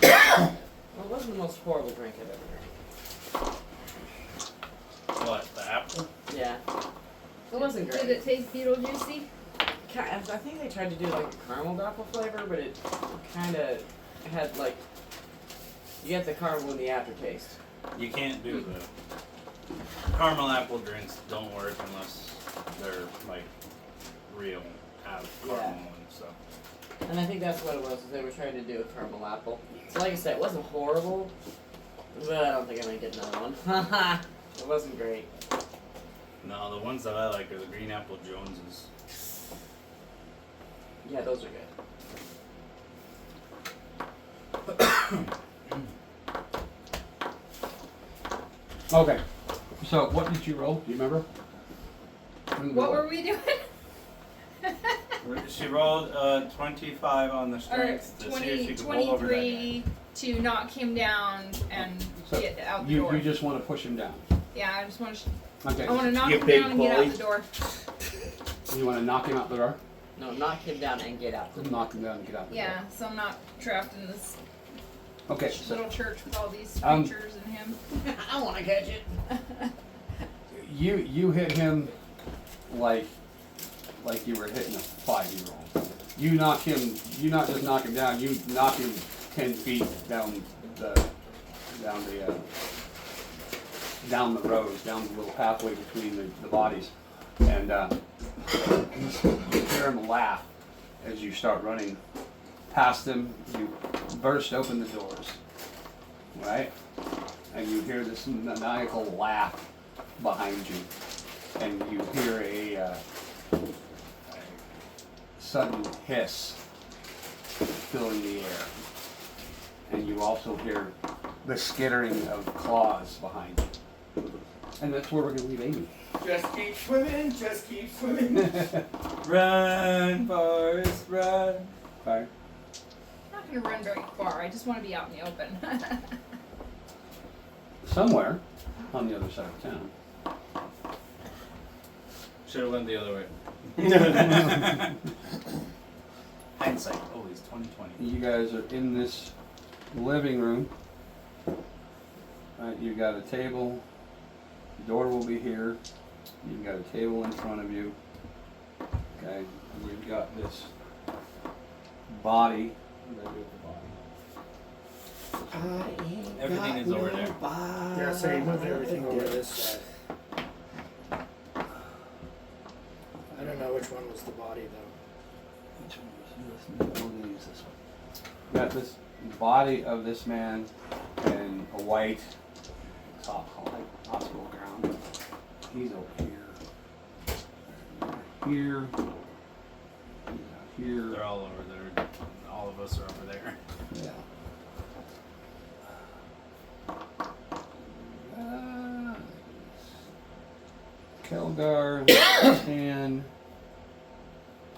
Well, it wasn't the most horrible drink I've ever drank. What, the apple? Yeah. It wasn't great. Did it taste Beetlejuicy? I think they tried to do like a caramel apple flavor, but it kind of had like, you get the caramel in the aftertaste. You can't do the caramel apple drinks. Don't work unless they're like real out of caramel and stuff. And I think that's what it was, is they were trying to do a caramel apple. So like I said, it wasn't horrible, but I don't think I'm gonna get another one. It wasn't great. No, the ones that I like are the green apple Joneses. Yeah, those are good. Okay. So what did you roll? Do you remember? What were we doing? She rolled 25 on the strength to see if she could roll over that guy. 23 to knock him down and So get out the You door. just want to push him down. Yeah, I just want to. Okay. I want to knock You him big down and get bully. out the door. You want to knock him out the door? No, knock him down and get out. Knock him down and get out the door. Yeah, so I'm not trapped in this Okay. So little church with all these Um, preachers and him. I want to catch it. you hit him like you were hitting a 5-year-old. You knock him. You not just knock him down. You knock him 10 feet down the road, down the little pathway between the bodies, and you hear him laugh as you start running past him. You burst open the doors, right? And you hear this maniacal laugh behind you, and you hear a sudden hiss filling the air, and you also hear the skittering of claws behind you. And that's where we're going to leave Amy. Just keep swimming, just keep swimming. Run, Forrest, run. Fire. I'm not going to run very far. I just want to be out in the open. Somewhere on the other side of town. Should have went the other way. Hindsight, always 2020. You guys are in this living room. Right, you've got a table. The door will be here. You've got a table in front of you. Okay, and you've got this body. What did I do with the body? Everything is over there. Yeah, so you move everything over this side. I don't know which one was the body though. Which one was this? We're gonna use this one. Got this body of this man in a white hospital gown. He's over here. Here. He's out here. They're all over there. All of us are over there. Yeah. Keldar, Stan,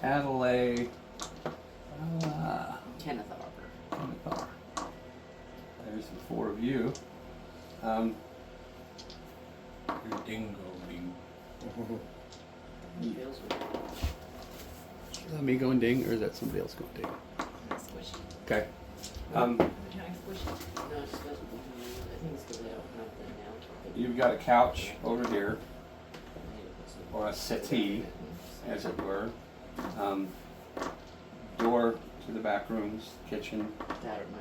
Adelaide, Kenneth Arbor. Keldar. There's the 4 of you. Your dingo being. Feels weird. Is that me going ding, or is that somebody else going ding? Squishy. Okay. Can I squish it? No, it just doesn't. I think it's because they open up the now. You've got a couch over here, or a settee, as it were. Door to the back rooms, kitchen. That or my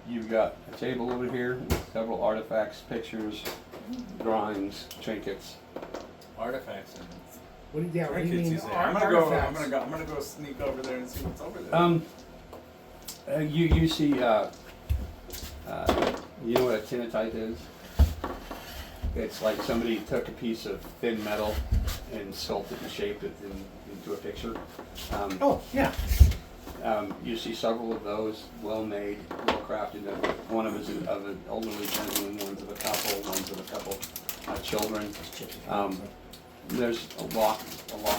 You've got a table over here with several artifacts, pictures, drawings, trinkets. Artifacts and What do you trinkets, mean? you say. I'm gonna Artifacts? go sneak over there and see what's over there. You see, you know what a tinatite is? It's like somebody took a piece of thin metal and sculpted and shaped it into a picture. Oh, yeah. You see several of those, well made, well crafted. One of is of an elderly gentleman, one's of a couple, one's of a couple children. There's a lock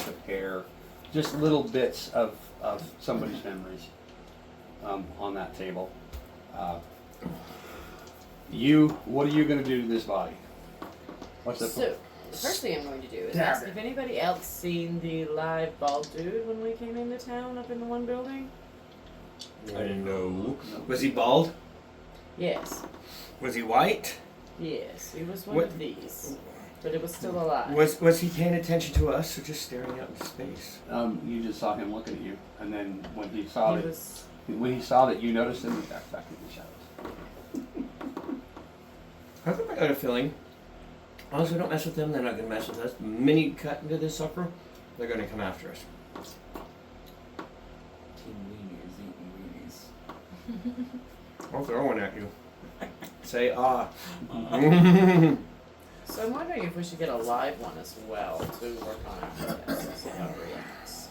of hair just little bits of somebody's memories on that table. What are you going to do to this body? What's the So, the first thing I'm going to do is Damn ask it. if anybody else seen the live bald dude when we came into town up in the one building. I didn't know. No. Was he bald? Yes. Was he white? Yes, he was one What- of these. But it was still alive. Was he paying attention to us or just staring out into space? You just saw him looking at you, and then when he he saw was that you noticed him, he backed back in the shadows. How come I got a feeling? Unless we don't mess with them, they're not gonna mess with us. The minute you cut into this sucker, they're gonna come after us. Teen weenies eating weenies. I'll throw one at you. Say ah. So I'm wondering if we should get a live one as well to work on after this and see how it reacts.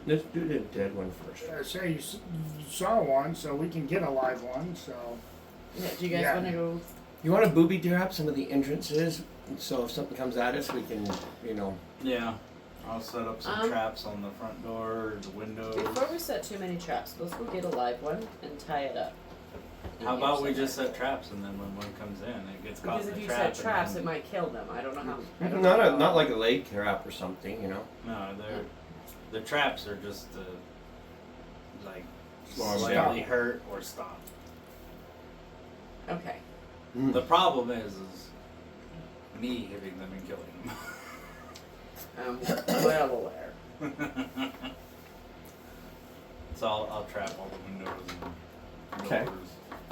Let's do the dead one first. Say you saw one, so we can get a live one. So Yeah, do you guys Yeah. want to go? You want to booby trap some of the entrances, so if something comes at us, we can, Yeah. I'll set up some Um, traps on the front door, the windows. Before we set too many traps, let's go get a live one and tie it up. How in about we here just somewhere. set traps and then when one comes in, it gets caught Because in if the you trap. set traps, and it then, might kill them. I don't know how. I don't not know. not like a leg trap or something, No, they're the traps are just to like Slow 'em slightly down. hurt or stop. Okay. The problem is me hitting them and killing I'm well aware. them. So I'll trap all the windows and Okay. doors.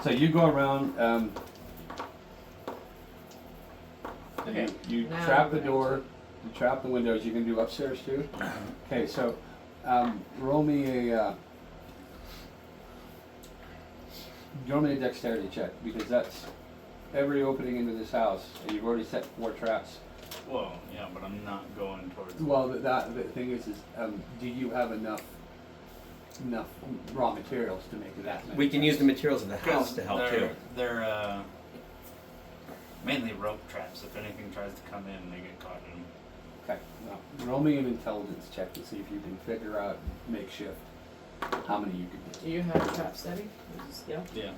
So you go around. Okay. You Now trap we're the going door. to- You trap the windows. You can do upstairs too. Okay, so roll me a dexterity check because that's every opening into this house. And you've already set 4 traps. Well, yeah, but I'm not going towards. Well, the thing is do you have enough raw materials to make that many? we can use the materials of the house Because to help they're, too. They're mainly rope traps. If anything tries to come in, they get caught in them. Okay. Now, roll me an intelligence check to see if you can figure out makeshift how many you can do. Do you have trap setting? Yeah. Yeah.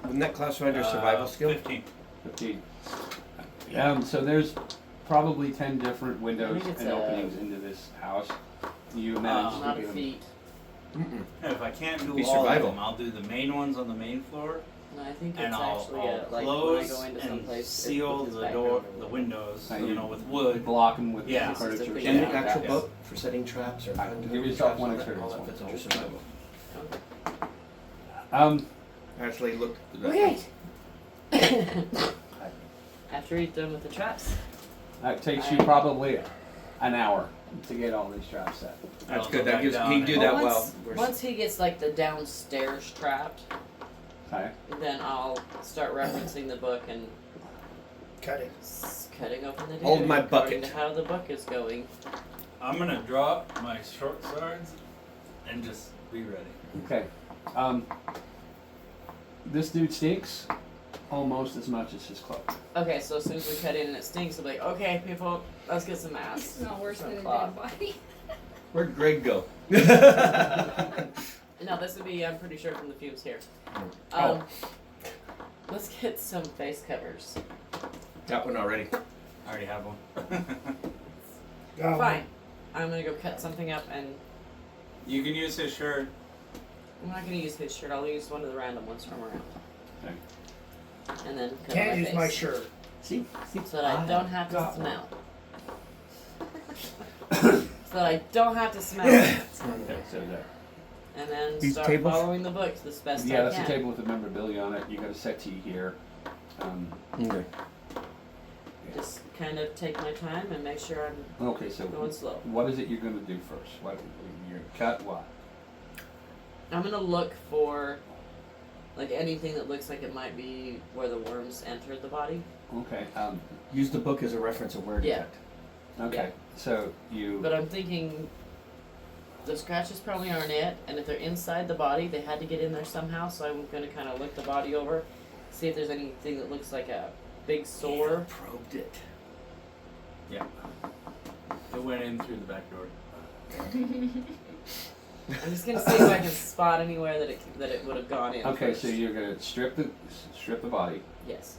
Wouldn't that classify under survival skill? 15. 15. So there's probably 10 different windows think it's and a- openings into this house. You managed Not to a get them. feet. Mm-mm. If I can't do Be all survival. of them, I'll do the main ones on the main floor, No, I think it's and I'll actually close like when I go into and someplace. it seal puts his the door, background the over. windows, And you know, with wood. Block them with Yeah. furniture. Just a In the Yeah. actual Yeah. book for setting traps or Alright, doing give yourself traps, one all that experience fits point. under survival. Okay. Actually, look. Okay. After he's done with the traps, That takes you probably an hour to get all these traps set. That's I'll good. go That back gives down he do and- that Well, well. once he gets like the downstairs trapped, Okay. then I'll start referencing the book and cut it. cutting open the Hold dude my according bucket. to how the book is going. I'm gonna drop my short swords and just be ready. Okay. This dude stinks almost as much as his cloak. Okay, so as soon as we cut in and it stinks, I'll be like, okay, people, let's get some It's masks. not worse Some than a cloth. dead body. Where'd Greg go? No, this would be, I'm pretty sure, from the fumes here. Oh. Let's get some face covers. Got one already. I already have one. Got Fine. I'm gonna go cut something up and You can use his shirt. I'm not gonna use his shirt, I'll use one of the random ones from around. Okay. And then cover Can't my use face. my shirt. See? So that I don't have to got one. smell. So that I don't have to smell it. Okay, so there. And then These start tables? following the books as best Yeah, I that's can. a table with a memorabilia on it. You got a settee here. Okay. Just kind of take my time and make sure I'm Okay, so going slow. what is it you're going to do first? What you're cut what? I'm gonna look for like anything that looks like it might be where the worms entered the body. Okay. Use the book as a reference of where to Yeah. cut. Okay. Yeah. So you. But I'm thinking the scratches probably aren't it, and if they're inside the body, they had to get in there somehow. So I'm gonna kind of look the body over, see if there's anything that looks like a big sore. Probed it. Yeah. It went in through the back door. I'm just gonna see if I can spot anywhere that it would have gone in. Okay, first. so you're gonna strip the body, Yes.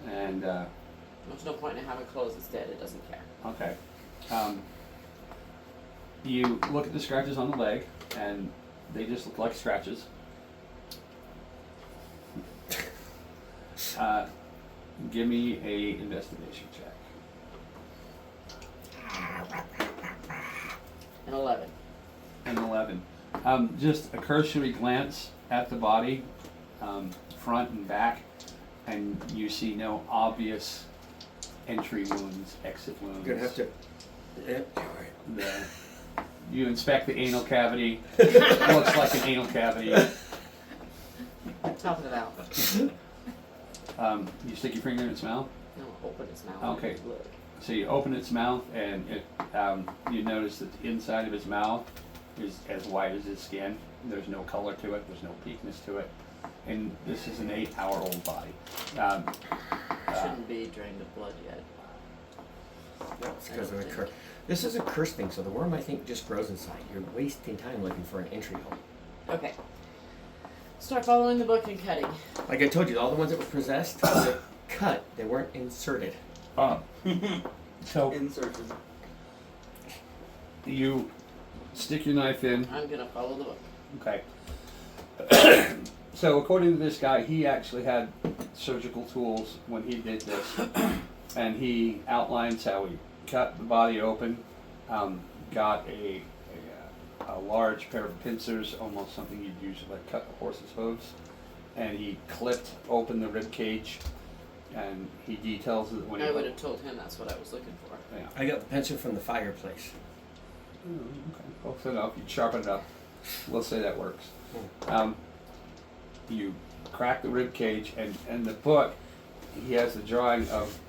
and There's no point in having clothes. It's dead. It doesn't care. okay. You look at the scratches on the leg, and they just look like scratches. Give me a investigation check. An 11. An 11. Just a cursory glance at the body, front and back, and you see no obvious entry wounds, exit wounds. You're gonna have to. Yeah. You inspect the anal cavity. Looks like an anal cavity. Toughen it out. You stick your finger in its mouth. No, open its mouth. Okay. Look. So you open its mouth, and you notice that the inside of its mouth is as white as its skin. There's no color to it. There's no peakness to it. And this is an 8-hour-old body. Shouldn't be drained of blood yet. It's because of the curse. This is a curse thing, so the worm I think just grows inside. You're wasting time looking for an entry hole. Okay. Start following the book and cutting. Like I told you, all the ones that were possessed, were cut. They weren't inserted. So Insertion. you stick your knife in. I'm gonna follow the book. Okay. So according to this guy, he actually had surgical tools when he did this, and he outlines how he cut the body open, got a large pair of pincers, almost something you'd use to like cut a horse's hooves, and he clipped open the rib cage, and he details that when I he would have told him that's what I was looking for. yeah. I got the pencil from the fireplace. Okay, close enough. You sharpen it up. We'll say that works. You crack the rib cage, and the book, he has the drawing of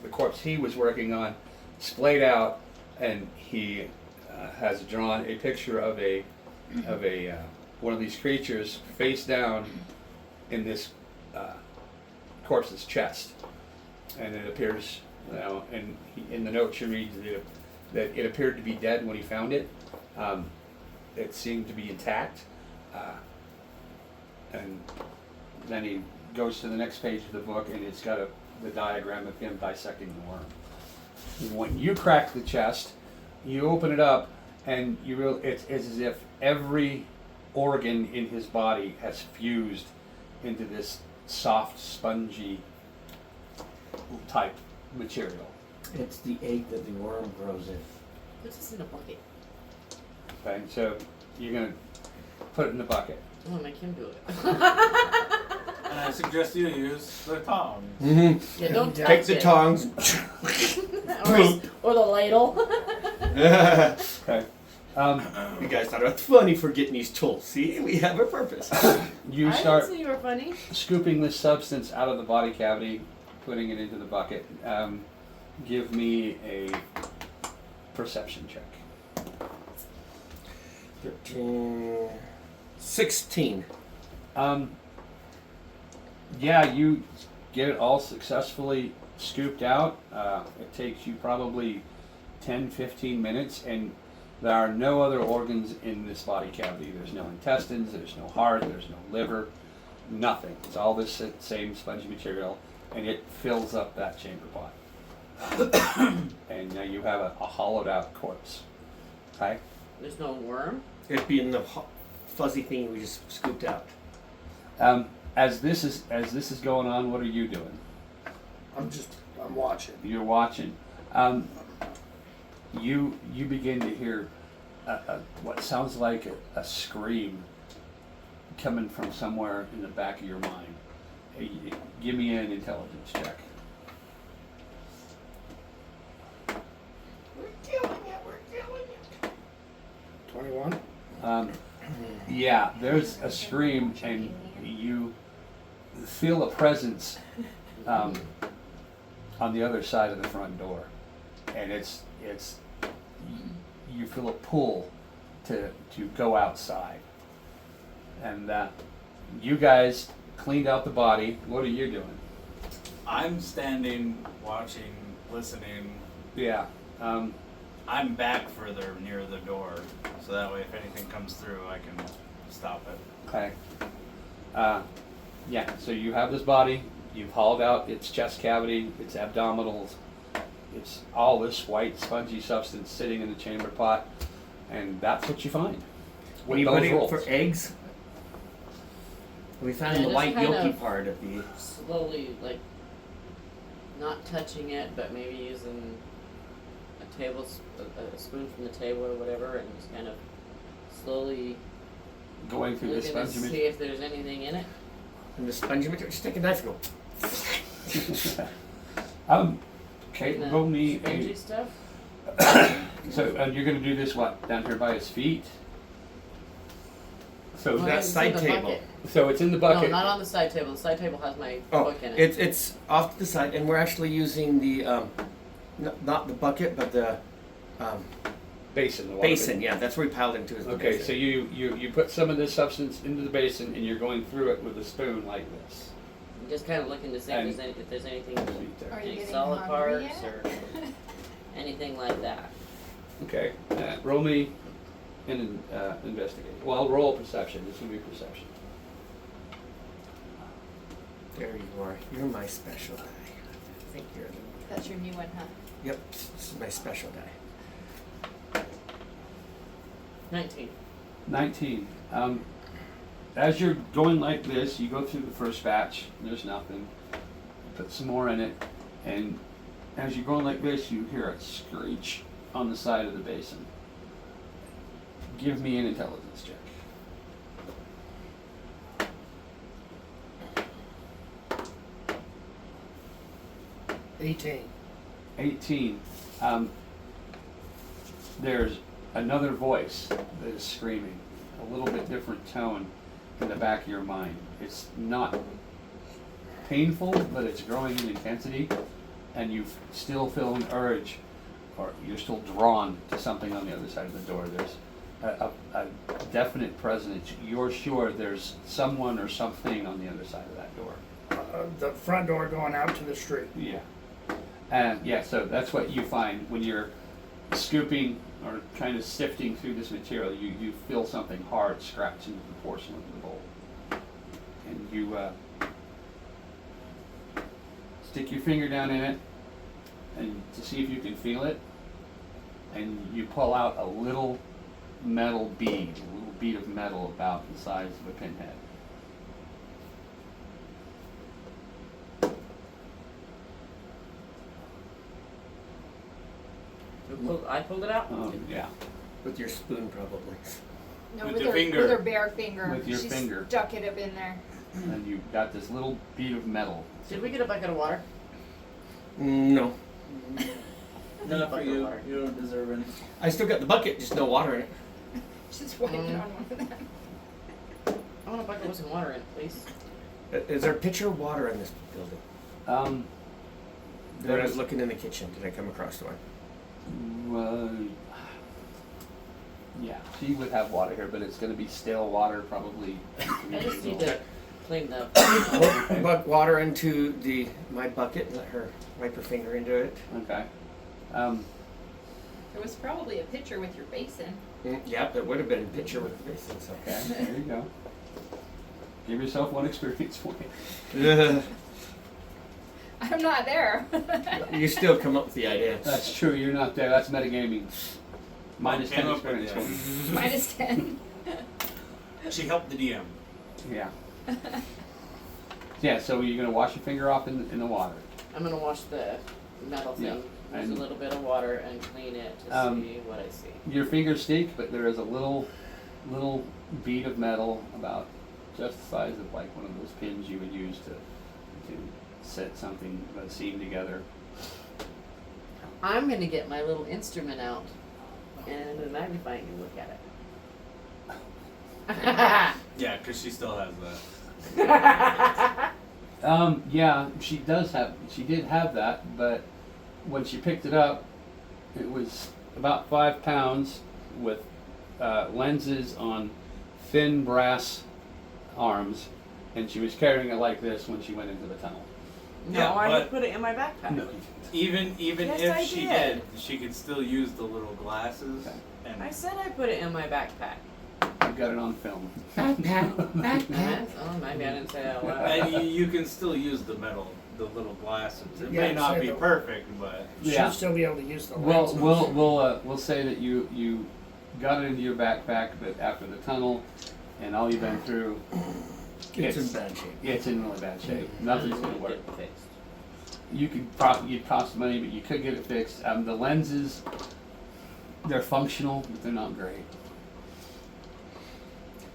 the corpse he was working on splayed out, and he has drawn a picture of a one of these creatures face down in this corpse's chest, and it appears, you know, and in the note you read that it appeared to be dead when he found it. It seemed to be intact, and then he goes to the next page of the book, and it's got the diagram of him dissecting the worm. When you crack the chest, you open it up, and it's as if every organ in his body has fused into this soft, spongy type material. It's the egg that the worm grows in. Put this in a bucket. Okay, so you're gonna put it in the bucket. I'm gonna make him do it. And I suggest you use the tongs. Mm-hmm. Yeah, don't touch Take the it. tongs. or the ladle. Okay. You guys thought it was funny for getting these tools. See, we have a purpose. You I start didn't say you were funny. scooping this substance out of the body cavity, putting it into the bucket. Give me a perception check. 13, 16. Yeah, you get it all successfully scooped out. It takes you probably 10-15 minutes, and there are no other organs in this body cavity. There's no intestines, there's no heart, there's no liver, nothing. It's all this same spongy material, and it fills up that chamber pot. And now you have a hollowed out corpse. Okay? There's no worm. It'd be in the fuzzy thing we just scooped out. As this is going on, what are you doing? I'm watching. You're watching. You begin to hear what sounds like a scream coming from somewhere in the back of your mind. Hey, give me an intelligence check. We're killing it. 21. Yeah, there's a scream, and you feel a presence on the other side of the front door, and it's you feel a pull to go outside, and you guys cleaned out the body. What are you doing? I'm standing, watching, listening, Yeah. I'm back further near the door, so that way if anything comes through, I can stop it. Okay. Yeah, so you have this body, you've hauled out its chest cavity, its abdominals, it's all this white spongy substance sitting in the chamber pot, and that's what you find. With those Anybody rolls. for eggs? We found Yeah, the just white kind yolky of- part of the. Slowly, like, not touching it, but maybe using a spoon from the table or whatever, and just kind of slowly Going through the looking to spongy see material. if there's anything in it. And the spongy material. Just take a knife and go. Okay, And the roll me spongy a. stuff. So you're going to do this what? Down here by his feet? So Well, that it's in side the table. bucket. so it's in the No, bucket. not on the side table. The side table has my Oh, book in it. it's off to the side, and we're actually using the not the bucket, but the Basin. The water basin. Yeah, that's where we piled into. Is the Okay, basin. so you put some of this substance into the basin and you're going through it with a spoon like this. I'm just kind of looking to see And- if there's anything, Right there. Are you any getting solid hungry parts yet? or anything like that. Okay, roll me an investigate. Well, roll perception. This will be perception. There you are. You're my special die. I think you're the. That's your new one, huh? Yep, this is my special die. 19. 19. As you're going like this, you go through the first batch. There's nothing. Put some more in it, and as you're going like this, you hear a screech on the side of the basin. Give me an intelligence check. 18. 18. There's another voice that is screaming, a little bit different tone in the back of your mind. It's not painful, but it's growing in intensity, and you still feel an urge, or you're still drawn to something on the other side of the door. There's a definite presence. You're sure there's someone or something on the other side of that door. The front door going out to the street. Yeah. And yeah, so that's what you find when you're scooping or kind of sifting through this material. You feel something hard scratch into the porcelain of the bowl. And you stick your finger down in it and to see if you can feel it. And you pull out a little metal bead, a little bead of metal about the size of a pinhead. I pulled it out. Yeah. With your spoon, probably. No, With with your her finger. with her bare finger. With your she finger. stuck it up in there. And you've got this little bead of metal. Did we get a bucket of water? No. Not for Bucket of you. water. You don't deserve any. I still got the bucket, just no water in it. Just wipe it on one of them. I want a bucket with some water in it, please. Is there a pitcher of water in this building? Um, When I was looking in the kitchen, did I come across one? Yeah, she would have water here, but it's going to be stale water, probably. I just need to clean the. Put water into my bucket and let her wipe her finger into it. Okay. There was probably a pitcher with your basin. Yeah, there would have been a pitcher with the basin. So. Okay. There you go. Give yourself one experience point. I'm not there. You still come up with the idea. That's true. You're not there. That's metagaming. Minus Came 10 up with experience the point. Minus 10. She helped the DM. Yeah. Yeah. So you're going to wash your finger off in the water. I'm gonna wash the metal thing. Yeah, Use and- a little bit of water and clean it to see what I see. Your fingers stink, but there is a little bead of metal about just the size of like one of those pins you would use to set something, a seam together. I'm gonna get my little instrument out and a magnifying and look at it. Yeah, because she still has that. Yeah, she did have that, but when she picked it up, it was about 5 pounds with lenses on thin brass arms, and she was carrying it like this when she went into the tunnel. No, Yeah, I but- would put it in my backpack. No. Even Yes, if I she did. did, she could still use the little glasses. Okay. And I said I put it in my backpack. I've got it on film. Backpack, backpack. Oh, maybe I didn't say that loud. and you can still use the little glasses. It Yeah, may not say be the- perfect, but You Yeah. should still be able to use the Well, lenses. we'll say that you got it into your backpack, but after the tunnel and all you've been through, It's in bad shape. it's in really bad shape. Nothing's gonna Get work. it fixed. You'd cost money, but you could get it fixed. The lenses, they're functional, but they're not great.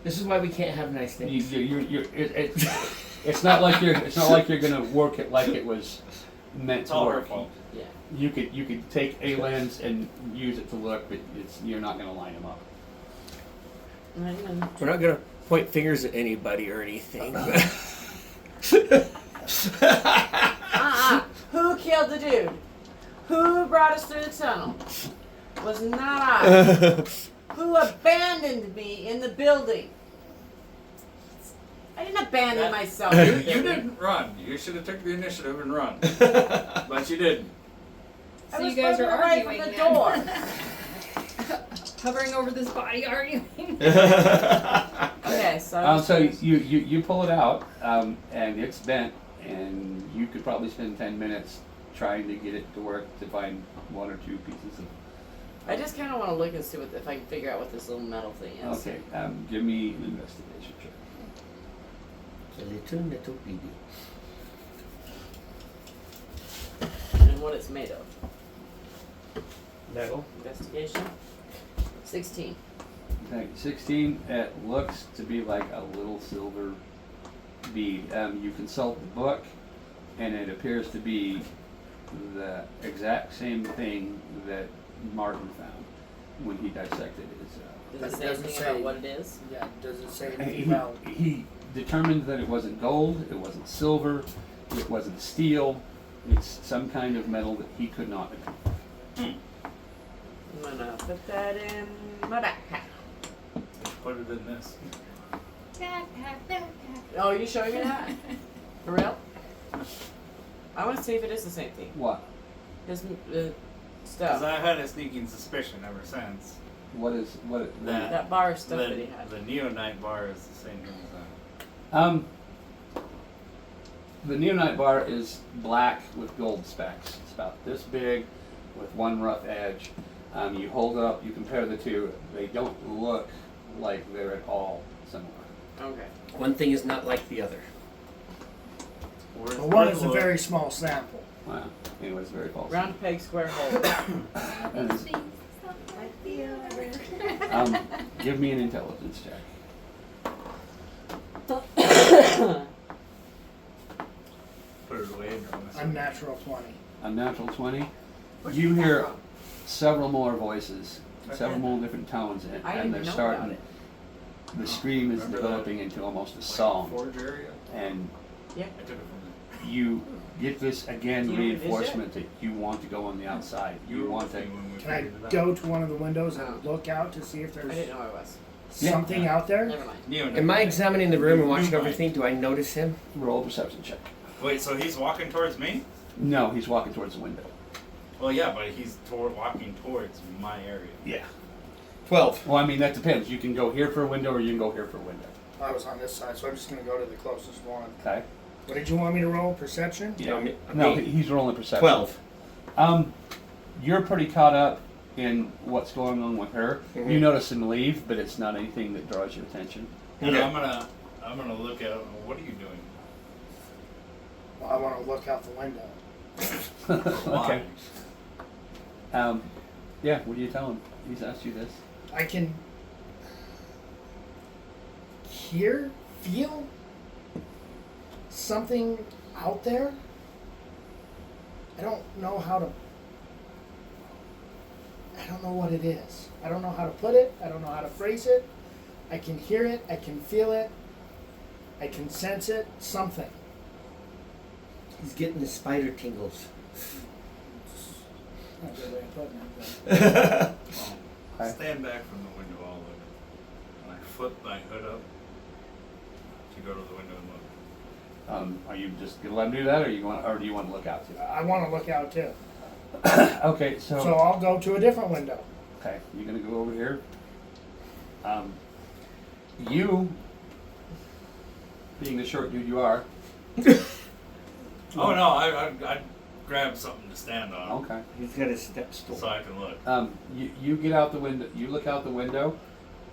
This is why we can't have nice things. It's not like you're gonna work it like it was meant it's to all her work. fault. Yeah. You could take a lens and use it to look, but you're not gonna line them up. We're not gonna point fingers at anybody or anything. Who killed the dude? Who brought us through the tunnel? Was not I. Who abandoned me in the building? I didn't abandon myself. in the You building. didn't run. You should have took the initiative and run, but you didn't. I So was you guys are further away arguing from the then. door. Hovering over this body, arguing. Okay, so. So you pull it out, and it's bent, and you could probably spend 10 minutes trying to get it to work to find one or two pieces of. I just kind of want to look and see if I can figure out what this little metal thing is. Okay, give me an investigation check. A little little baby. And what it's made of. Metal. Investigation. 16. Okay, 16. It looks to be like a little silver bead. You consult the book, and it appears to be the exact same thing that Martin found when he dissected his. Does it say Doesn't anything say- about what it is? Yeah, does it say anything about? He determined that it wasn't gold, it wasn't silver, it wasn't steel. It's some kind of metal that he could not identify. I'm gonna put that in my backpack. Put it in this. Oh, are you showing me that? For real? I want to see if it is the same thing. What? His Because stuff. I had a sneaking suspicion ever since. What is what? That- That bar of stuff that he had. The neonite bar is the same thing as that. The neonite bar is black with gold specks. It's about this big, with one rough edge. You hold it up, you compare the two. They don't look like they're at all similar. Okay. One thing is not like the other. Where's Well, one is a Warlock? very small sample. Wow. Anyways, very false. Round peg, square hole. And it's- give me an intelligence check. Put it away and run this. Unnatural 20. A natural 20. Where'd You get that hear from? several more voices, several more different tones, and, I and didn't they're know starting. about it. The scream is Remember developing into almost a song, Forge area? and Yeah. I took it from you get this again Do you know what it is reinforcement that you want to go on the outside. there. You want to. Can I go to one of the windows and Oh. look out to see if I didn't there's know I was. something out there? Never mind. Neonite. Am I examining the room and watching Neonite. everything? Do I notice him? Roll a perception check. Wait, so he's walking towards me? No, he's walking towards the window. Well, yeah, but he's walking towards my area. Yeah. 12. Well, I mean that depends. You can go here for a window, or you can go here for a window. I was on this side, so I'm just going to go to the closest one. Okay. What did you want me to roll? Perception? You know, No, me- he's rolling perception. 12. You're pretty caught up in what's going on with her. Mhm. You notice him leave, but it's not anything that draws your attention. And Okay. I'm gonna look out. What are you doing? Well, I want to look out the window. Okay. Yeah, what do you tell him? He's asked you this. I can hear, feel something out there. I don't know how to. I don't know what it is. I don't know how to put it. I don't know how to phrase it. I can hear it. I can feel it. I can sense it. Something. He's getting the spider tingles. Not a good way of putting it, but- Well, stand back from the window. I'll look. And I flip my hood up to go to the window and look. Are you just gonna let him do that, or do you want to look out too? I want to look out too. Okay, So I'll go to a different window. okay, you're gonna go over here. You, being the short dude you are. Oh no, I grabbed something to stand on Okay. He's got his step stool. so I can look. You get out the window. You look out the window,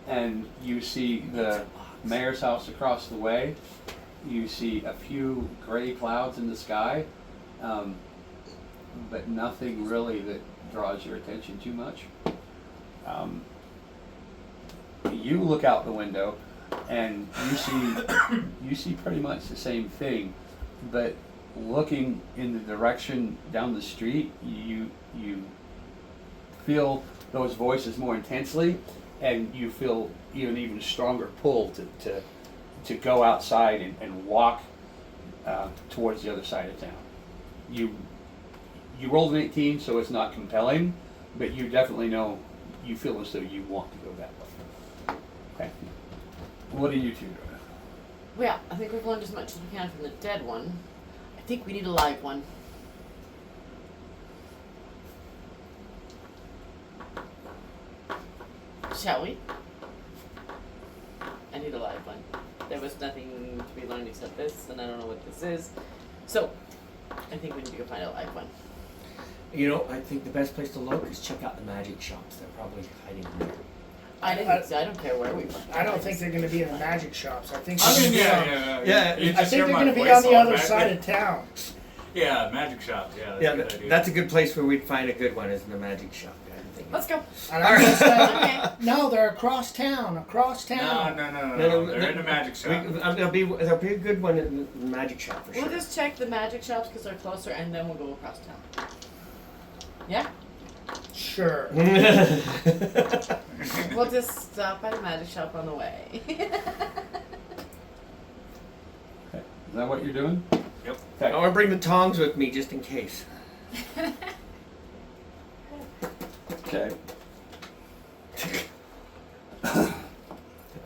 and you see the mayor's house across the way. You see a few gray clouds in the sky, but nothing really that draws your attention too much. You look out the window, and you see pretty much the same thing, but looking in the direction down the street, you feel those voices more intensely, and you feel even stronger pull to go outside and walk towards the other side of town. You rolled an 18, so it's not compelling, but you definitely know, you feel as though you want to go that way. Okay. What are you two doing? Well, I think we've learned as much as we can from the dead one. I think we need a live one. Shall we? I need a live one. There was nothing to be learned except this, and I don't know what this is. So, I think we need to go find a live one. You know, I think the best place to look is check out the magic shops. They're probably hiding in there. I don't care where we find. I don't think they're going to be in the magic shops. I think I they're mean, gonna be yeah. Yeah, You I just think hear they're my going to be voice on the all other back. side of town. Yeah, magic shop. Yeah, that's Yeah, a good idea. that's a good place where we'd find a good one, is in the magic shop. I think. Let's go. And I'm gonna say, Okay. no, they're across town. Across No, town. no. They're in the magic shop. There'll be a good one in the magic shop for sure. We'll just check the magic shops because they're closer, and then we'll go across town. Yeah? Sure. We'll just stop by the magic shop on the way. Okay. Is that what you're doing? Yep. I want to bring the tongs with me just in case. Okay. I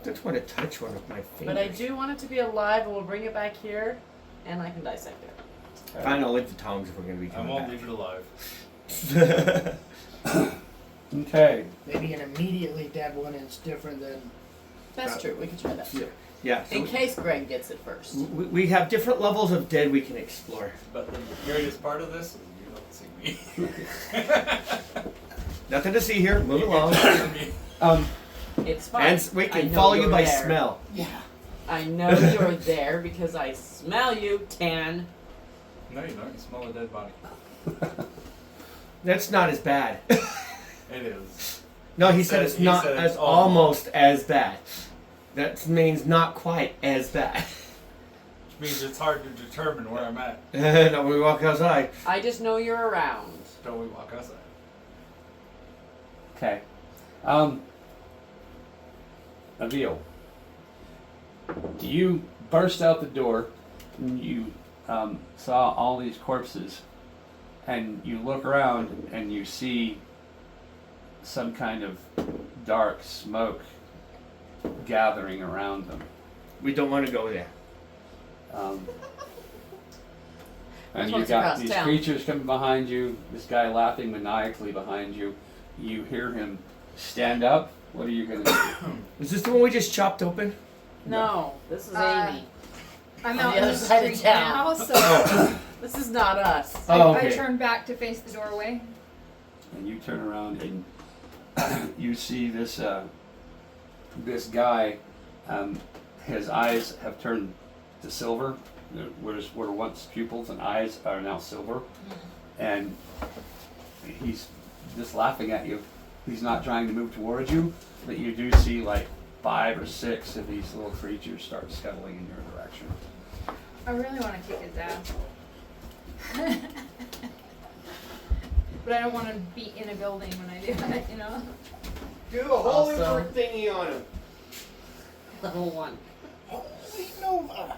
just want to touch one with my fingers. But I do want it to be alive, and we'll bring it back here, and I can dissect it. Fine, I'll leave the tongs if we're going to be I coming won't back. leave it alive. Okay. Maybe an immediately dead one is different than. That's true. We can try that too. Yeah. So In case Greg gets it first. we have different levels of dead we can explore. But the greatest part of this is you don't see me. Nothing to see here. Move You along. can hear me. It's fine. And we I can know follow you you're by there. smell. Yeah. I know you're there because I smell you, Tan. No, you don't. You smell a dead body. That's not as bad. It is. No, he said it's He not said as it's almost as bad. That means not quite as bad. Which means it's hard to determine where I'm at. No, when we walk outside. I just know you're around. Don't we walk outside? Okay. Avil, you burst out the door, and you saw all these corpses, and you look around and you see some kind of dark smoke gathering around them. We don't want to go there. And Which you've one's got across these town? creatures coming behind you, this guy laughing maniacally behind you. You hear him stand up. What are you going to do? Is this the one we just chopped open? No, this is Uh, Amy. I'm On out the in other the side of street town. now, so This is not us. Oh, I okay. turn back to face the doorway. And you turn around and you see this this guy. His eyes have turned to silver, whereas were once pupils and eyes are now silver, and he's just laughing at you. He's not trying to move towards you, but you do see like 5 or 6 of these little creatures start scuttling in your direction. I really want to kick his ass. But I don't want to be in a building when I do that, you know? Do a holy Also- word thingy on him. Level 1. Holy Nova.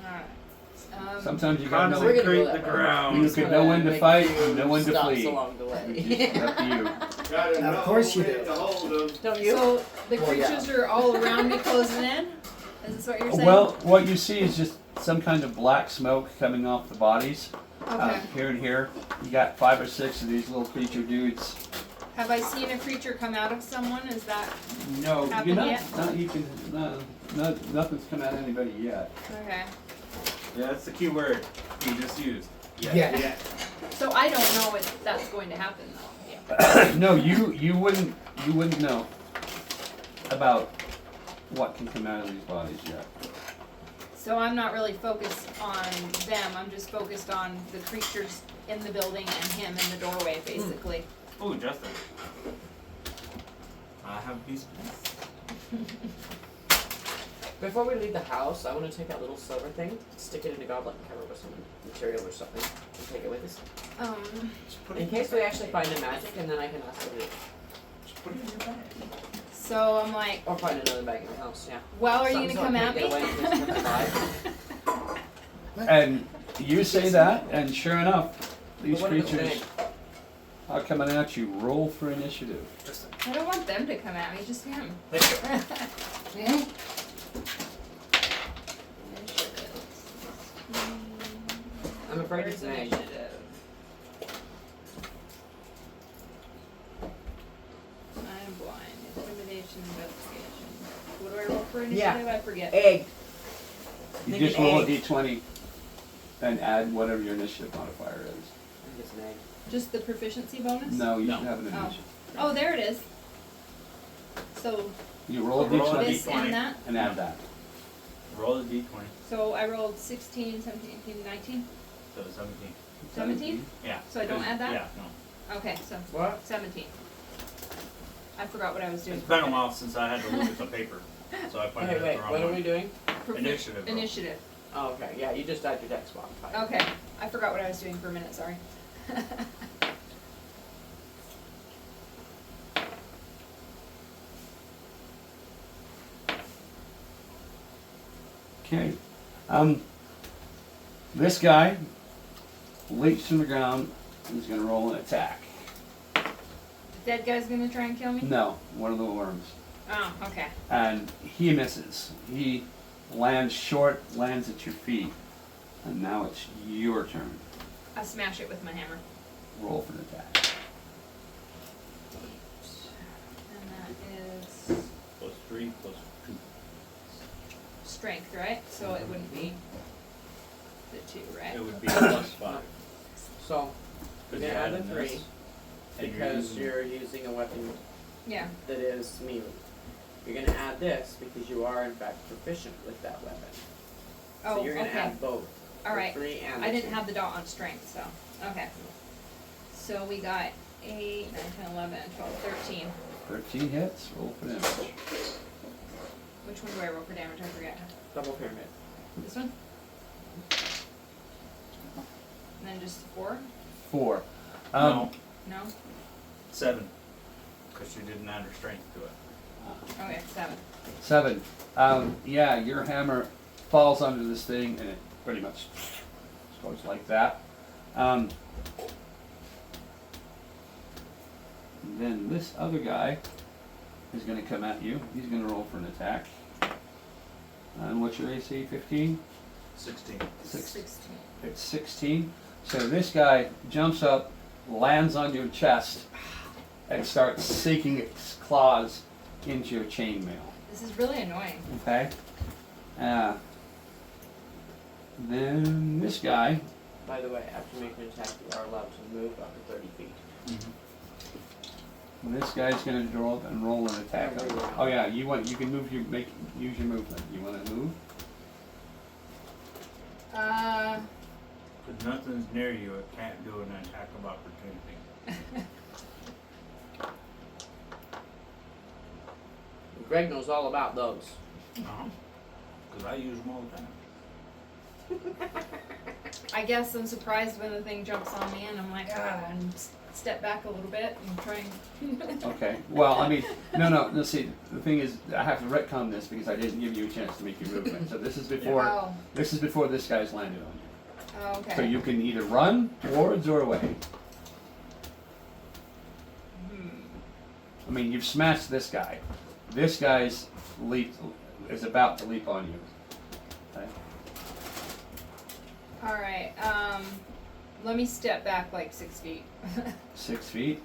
Alright. Sometimes you gotta know. We're gonna go Consecrate that the way. ground. You could know when to Make fight few and know when to stops flee. along the It's way. just up to you. Gotta Of course you do. Don't you? So the Well, yeah. creatures are all around me closing in? Is this what you're saying? Well, what you see is just some kind of black smoke coming off the bodies. Okay. Here and here, you got 5 or 6 of these little creature dudes. Have I seen a creature come out of someone? Is that No, Happened you're not. yet? Not you can. Nothing's come out of anybody yet. okay? Yeah, that's the key word you just used. Yeah. So I don't know if that's going to happen though. Yeah. No, you wouldn't know about what can come out of these bodies yet. So I'm not really focused on them. I'm just focused on the creatures in the building and him in the doorway, basically. Oh, Justin. I have a piece of this. Before we leave the house, I want to take that little silver thing, stick it in a goblet, and cover it with some material or something, and take it with us. Just put it In case we actually find a magic, and then I can ask them to, Just put it in your bag. So I'm like, or find another bag in the house. Yeah. well, are you Something gonna so I come at can't me? get away in case we survive. And you say that, and sure enough, these But what if it's creatures are coming at you. Roll for initiative. Justin. I don't want them to come at me, just him. Thank you. Initiative. I'm afraid it's an egg. Initiative. I'm blind. Intimidation, investigation. What do I roll for initiative? I forget. Egg. You Think just an roll egg. a d20 and add whatever your initiative modifier is. I think it's an egg. Just the proficiency bonus? No, you No. should have an Oh. initiative. Oh, there it is. So You roll a Roll a d20 this D20. and that. and add that. Roll a d20. So I rolled 16, 17, 18, 19. So 17. 17? Yeah. So I don't add that? Yeah, no. Okay, so What? 17. I forgot what I was doing. It's been a while since I had to look at the paper, so I Wait, pointed at wait. the wrong What are one. we doing? Initiative roll. Initiative. Oh, okay. Yeah, you just add your dex modifier. Okay, I forgot what I was doing for a minute, sorry. Okay. This guy leaps from the ground and is going to roll an attack. The dead guy's gonna try and kill me? No, one of the worms. Oh, okay. And he misses. He lands short, lands at your feet. And now it's your turn. I smash it with my hammer. Roll for an attack. And that is Plus 3, plus 2. strength, right? So it wouldn't be the 2, right? It would be plus 5. So, Because Yeah, you're add the adding 3, this, and because using- you're using a weapon Yeah. that is melee. You're gonna add this because you are in fact proficient with that weapon. Oh, So you're gonna okay. add both. All right. The 3 and I the didn't 2. have the dot on strength, so, okay. So we got 8, 9, 10, 11, 12, 13. 13 hits. Roll for damage. Which one do I roll for damage? I forget. Double pyramid. This one? And then just 4? 4. No, No? 7. Because you didn't add her strength to it. Okay, 7. 7. Yeah, your hammer falls under this thing and it pretty much goes like that. Then this other guy is going to come at you. He's going to roll for an attack. And what's your AC? 15? 16. 16. It's 16. So this guy jumps up, lands on your chest, and starts sinking its claws into your chainmail. This is really annoying. Okay? Then this guy, By the way, after making an attack, you are allowed to move up to 30 feet. this guy's gonna draw up and roll an attack. Everywhere. Oh yeah, you can move use your movement. You wanna move? Because nothing's near you, it can't do an attack of opportunity. Greg knows all about those. Because I use them all the time. I guess I'm surprised when the thing jumps on me and I'm like, and step back a little bit and try and. Okay. Well, I mean, no. See, the thing is, I have to retcon this because I didn't give you a chance to make your movement. So this is before Oh, this guy's landed on you. oh, okay. So you can either run towards or away. I mean, you've smashed this guy. This guy's is about to leap on you. Okay? Alright, let me step back like 6 feet. 6 feet.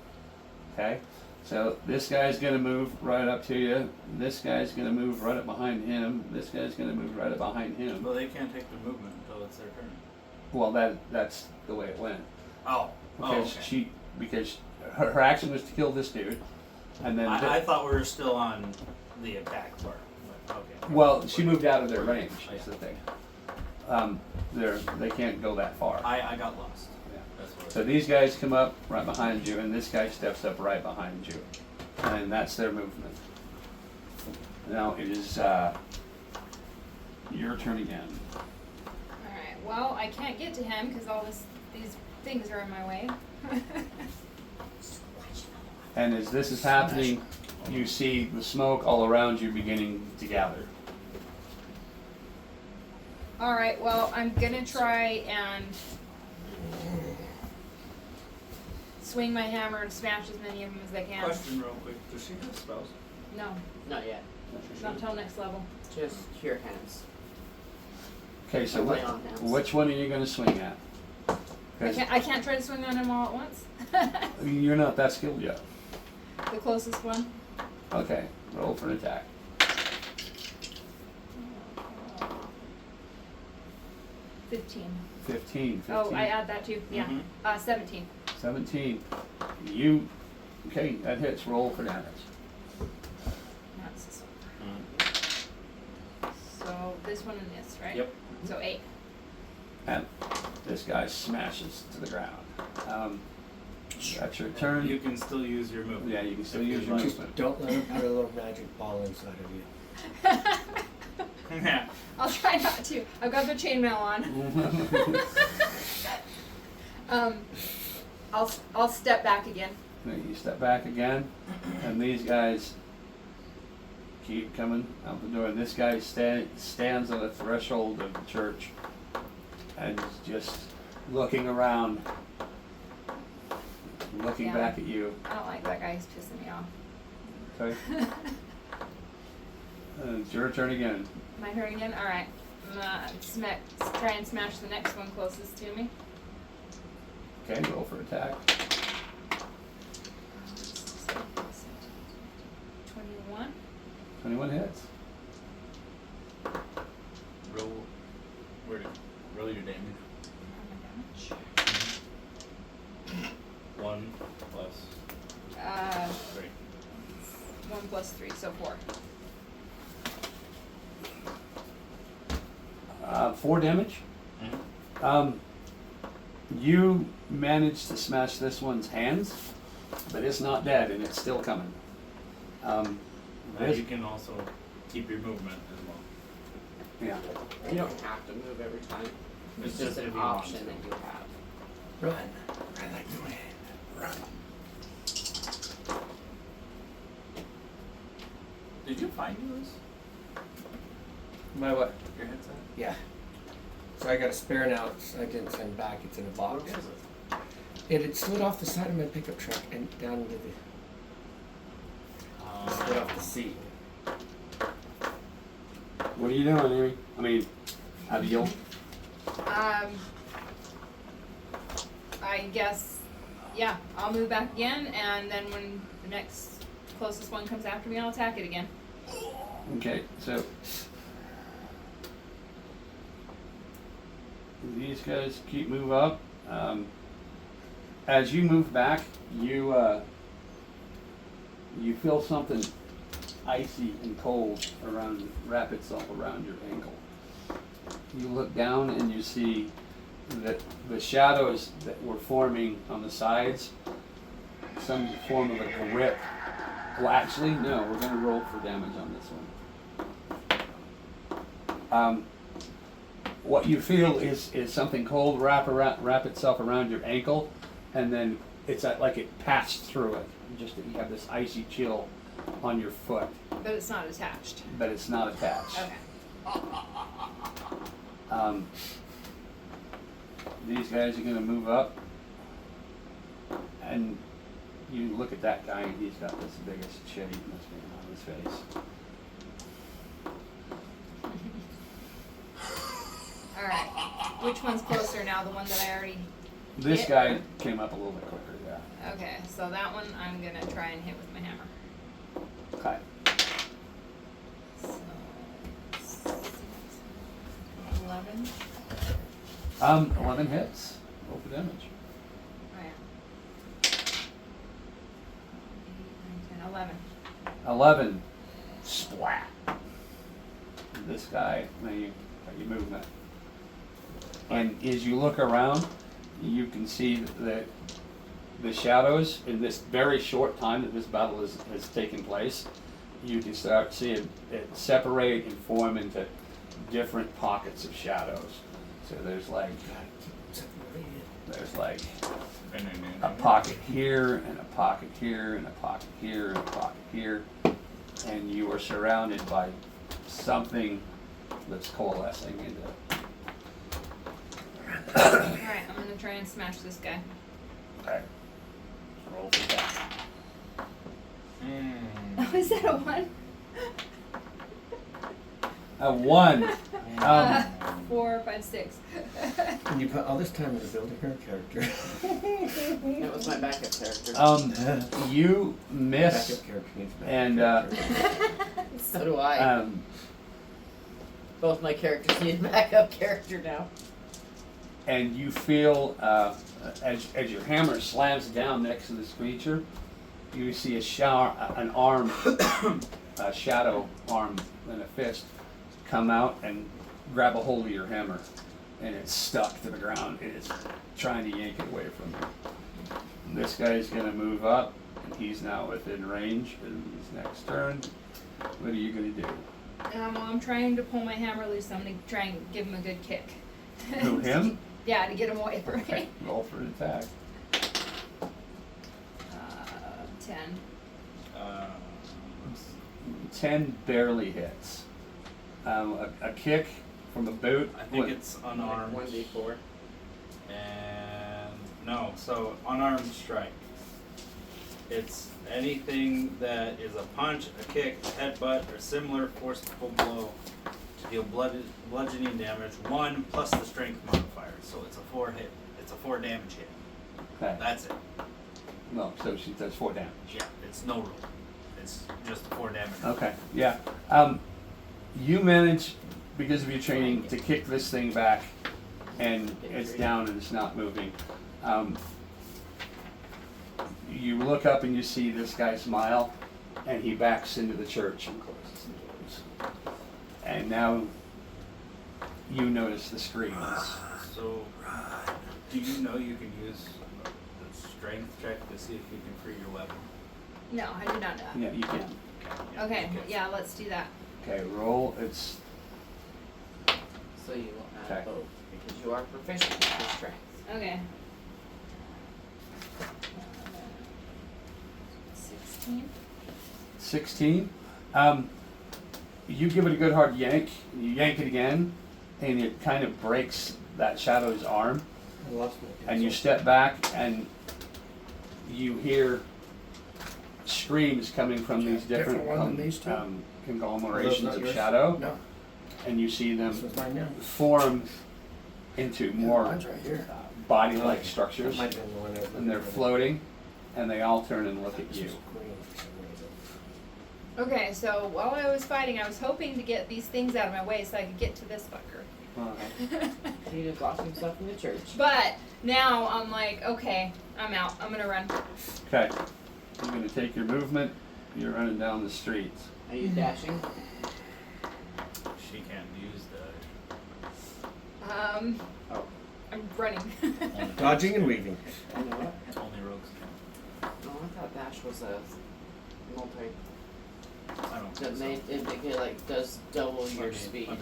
Okay. So this guy's gonna move right up to you. This guy's gonna move right up behind him. This guy's gonna move right up behind him. Well, they can't take the movement until it's their turn. Well, that's the way it went. Oh. Because Okay. because her action was to kill this dude, and then I thought we were still on the attack part. But okay. well, she moved out of their range. Is the thing. They can't go that far. I got lost. Yeah. That's what. So these guys come up right behind you, and this guy steps up right behind you, and that's their movement. Now it is your turn again. Alright, well, I can't get to him because all these things are in my way. And as this is happening, you see the smoke all around you beginning to gather. Alright, well, I'm gonna try and swing my hammer and smash as many of them as I can. Question real quick. Does she have spells? No, Not yet. not until next level. Just cure hands. Okay, so Play on hands. which one are you going to swing at? I 'Cause can't try to swing on them all at once. you're not that skilled yet. The closest one. Okay, roll for an attack. 15. 15. Oh, I add that too. Yeah. Mhm. 17. 17. Okay, that hits. Roll for damage. That's this Mm. one. So this one and this, right? Yep. So 8. And this guy smashes to the ground. That's your turn. You can still use your movement. Yeah, you can still If use you'd your like. movement. Don't let him put a little magic ball inside of you. Yeah. I'll try not to. I've got the chainmail on. I'll step back again. Then you step back again, and these guys keep coming out the door. And this guy stands on the threshold of the church and is just looking around, looking Yeah. back at you. I don't like that guy. He's pissing me off. Okay, it's your turn again. My turn again? Alright. I'm gonna try and smash the next one closest to me. Okay, roll for attack. 21. 21 hits. Roll your damage. How much? 1 plus 3. 1 plus 3, so 4. 4 damage. Mhm. You managed to smash this one's hands, but it's not dead and it's still coming. Now This- you can also keep your movement as well. yeah. You don't have to move every time. It's It's just just an if you want option to. that you have. Run. Run like the wind. Run. Did you find yours? My what? Your headset? Yeah. So I got a spare now. I didn't send back. It's in a box. What is it? It had slid off the side of my pickup truck and down into the slid off the seat. What are you doing, Amy? I mean, Abigail? I guess, yeah, I'll move back again, and then when the next closest one comes after me, I'll attack it again. Okay, so these guys keep move up. As you move back, you feel something icy and cold wrap itself around your ankle. You look down and you see that the shadows that were forming on the sides, some form of a grip. Well, actually, no. We're going to roll for damage on this one. What you feel is something cold wrap itself around your ankle, and then it's like it passed through it. Just that you have this icy chill on your foot, But it's not attached. but it's not attached. Okay. These guys are going to move up, and you look at that guy, and he's got this biggest shit eating this thing on his face. Alright. Which one's closer now? The one that I already. This Hit? guy came up a little bit quicker, yeah. Okay, so that one I'm gonna try and hit with my hammer. Okay. So 11. 11 hits. Roll for damage. Oh yeah. 8, 9, 10, 11. 11. Splat. This guy, now you move that. And as you look around, you can see that the shadows, in this very short time that this battle has taken place, you can start seeing it separate and form into different pockets of shadows. So there's like a pocket here, and a pocket here, and a pocket here, and a pocket here, and you are surrounded by something that's coalescing into. Alright, I'm gonna try and smash this guy. Okay. Roll for that. Oh, is that a 1? A 1. 4, 5, 6. And you put all this time into building her character. That was my backup character. You miss, Backup character needs backup and character. So do I. Both my characters need a backup character now. and you feel as your hammer slams down next to this creature, you see an arm, a shadow arm and a fist come out and grab a hold of your hammer, and it's stuck to the ground. It's trying to yank it away from you. And this guy's going to move up, and he's now within range in his next turn. What are you going to do? I'm trying to pull my hammer loose. I'm going to try and give him a good kick. Who, him? Yeah, to get him away from Okay, me. roll for an attack. 10. 10 barely hits. A kick from a boot. I think it's unarmed. 1d4. And no, so unarmed strike. It's anything that is a punch, a kick, a headbutt, or similar forceful blow to deal bludgeoning damage, 1 plus the strength modifier. So it's a 4 hit. It's a 4 damage hit. Okay. That's it. No, so she does 4 damage. Yeah, it's no rule. It's just 4 damage. Okay, yeah. You manage, because of your training, to kick this thing back, and it's down and it's not moving. You look up and you see this guy smile, and he backs into the church and closes the doors. And now you notice the screams. So, do you know you can use the strength check to see if you can free your weapon? No, I do not know. Yeah, you can. Okay, yeah, let's do that. Okay, roll. It's So you will add Okay. both because you are proficient with strength. Okay. 16. 16. You give it a good hard yank. You yank it again, and it kind of breaks that shadow's arm. I lost my And you step back, and you hear screams coming from these different Different one than these two? conglomerations not of yours? shadow, No, and you see them This was mine now. form into more mine's right here. body-like structures, That might have been the one I was and they're looking for. floating, and they all turn and look at This you. was green for some reason. Okay, so while I was fighting, I was hoping to get these things out of my way so I could get to this fucker. He just locked himself in the church. But now I'm like, okay, I'm out. I'm gonna run. Okay, you're gonna take your movement. You're running down the streets. Are you dashing? She can't use the. Oh. I'm running. Dodging and weaving. You know what? Only rogues can. No, I thought dash was a multi. I don't That think made it like does double so. your Let me speed. look.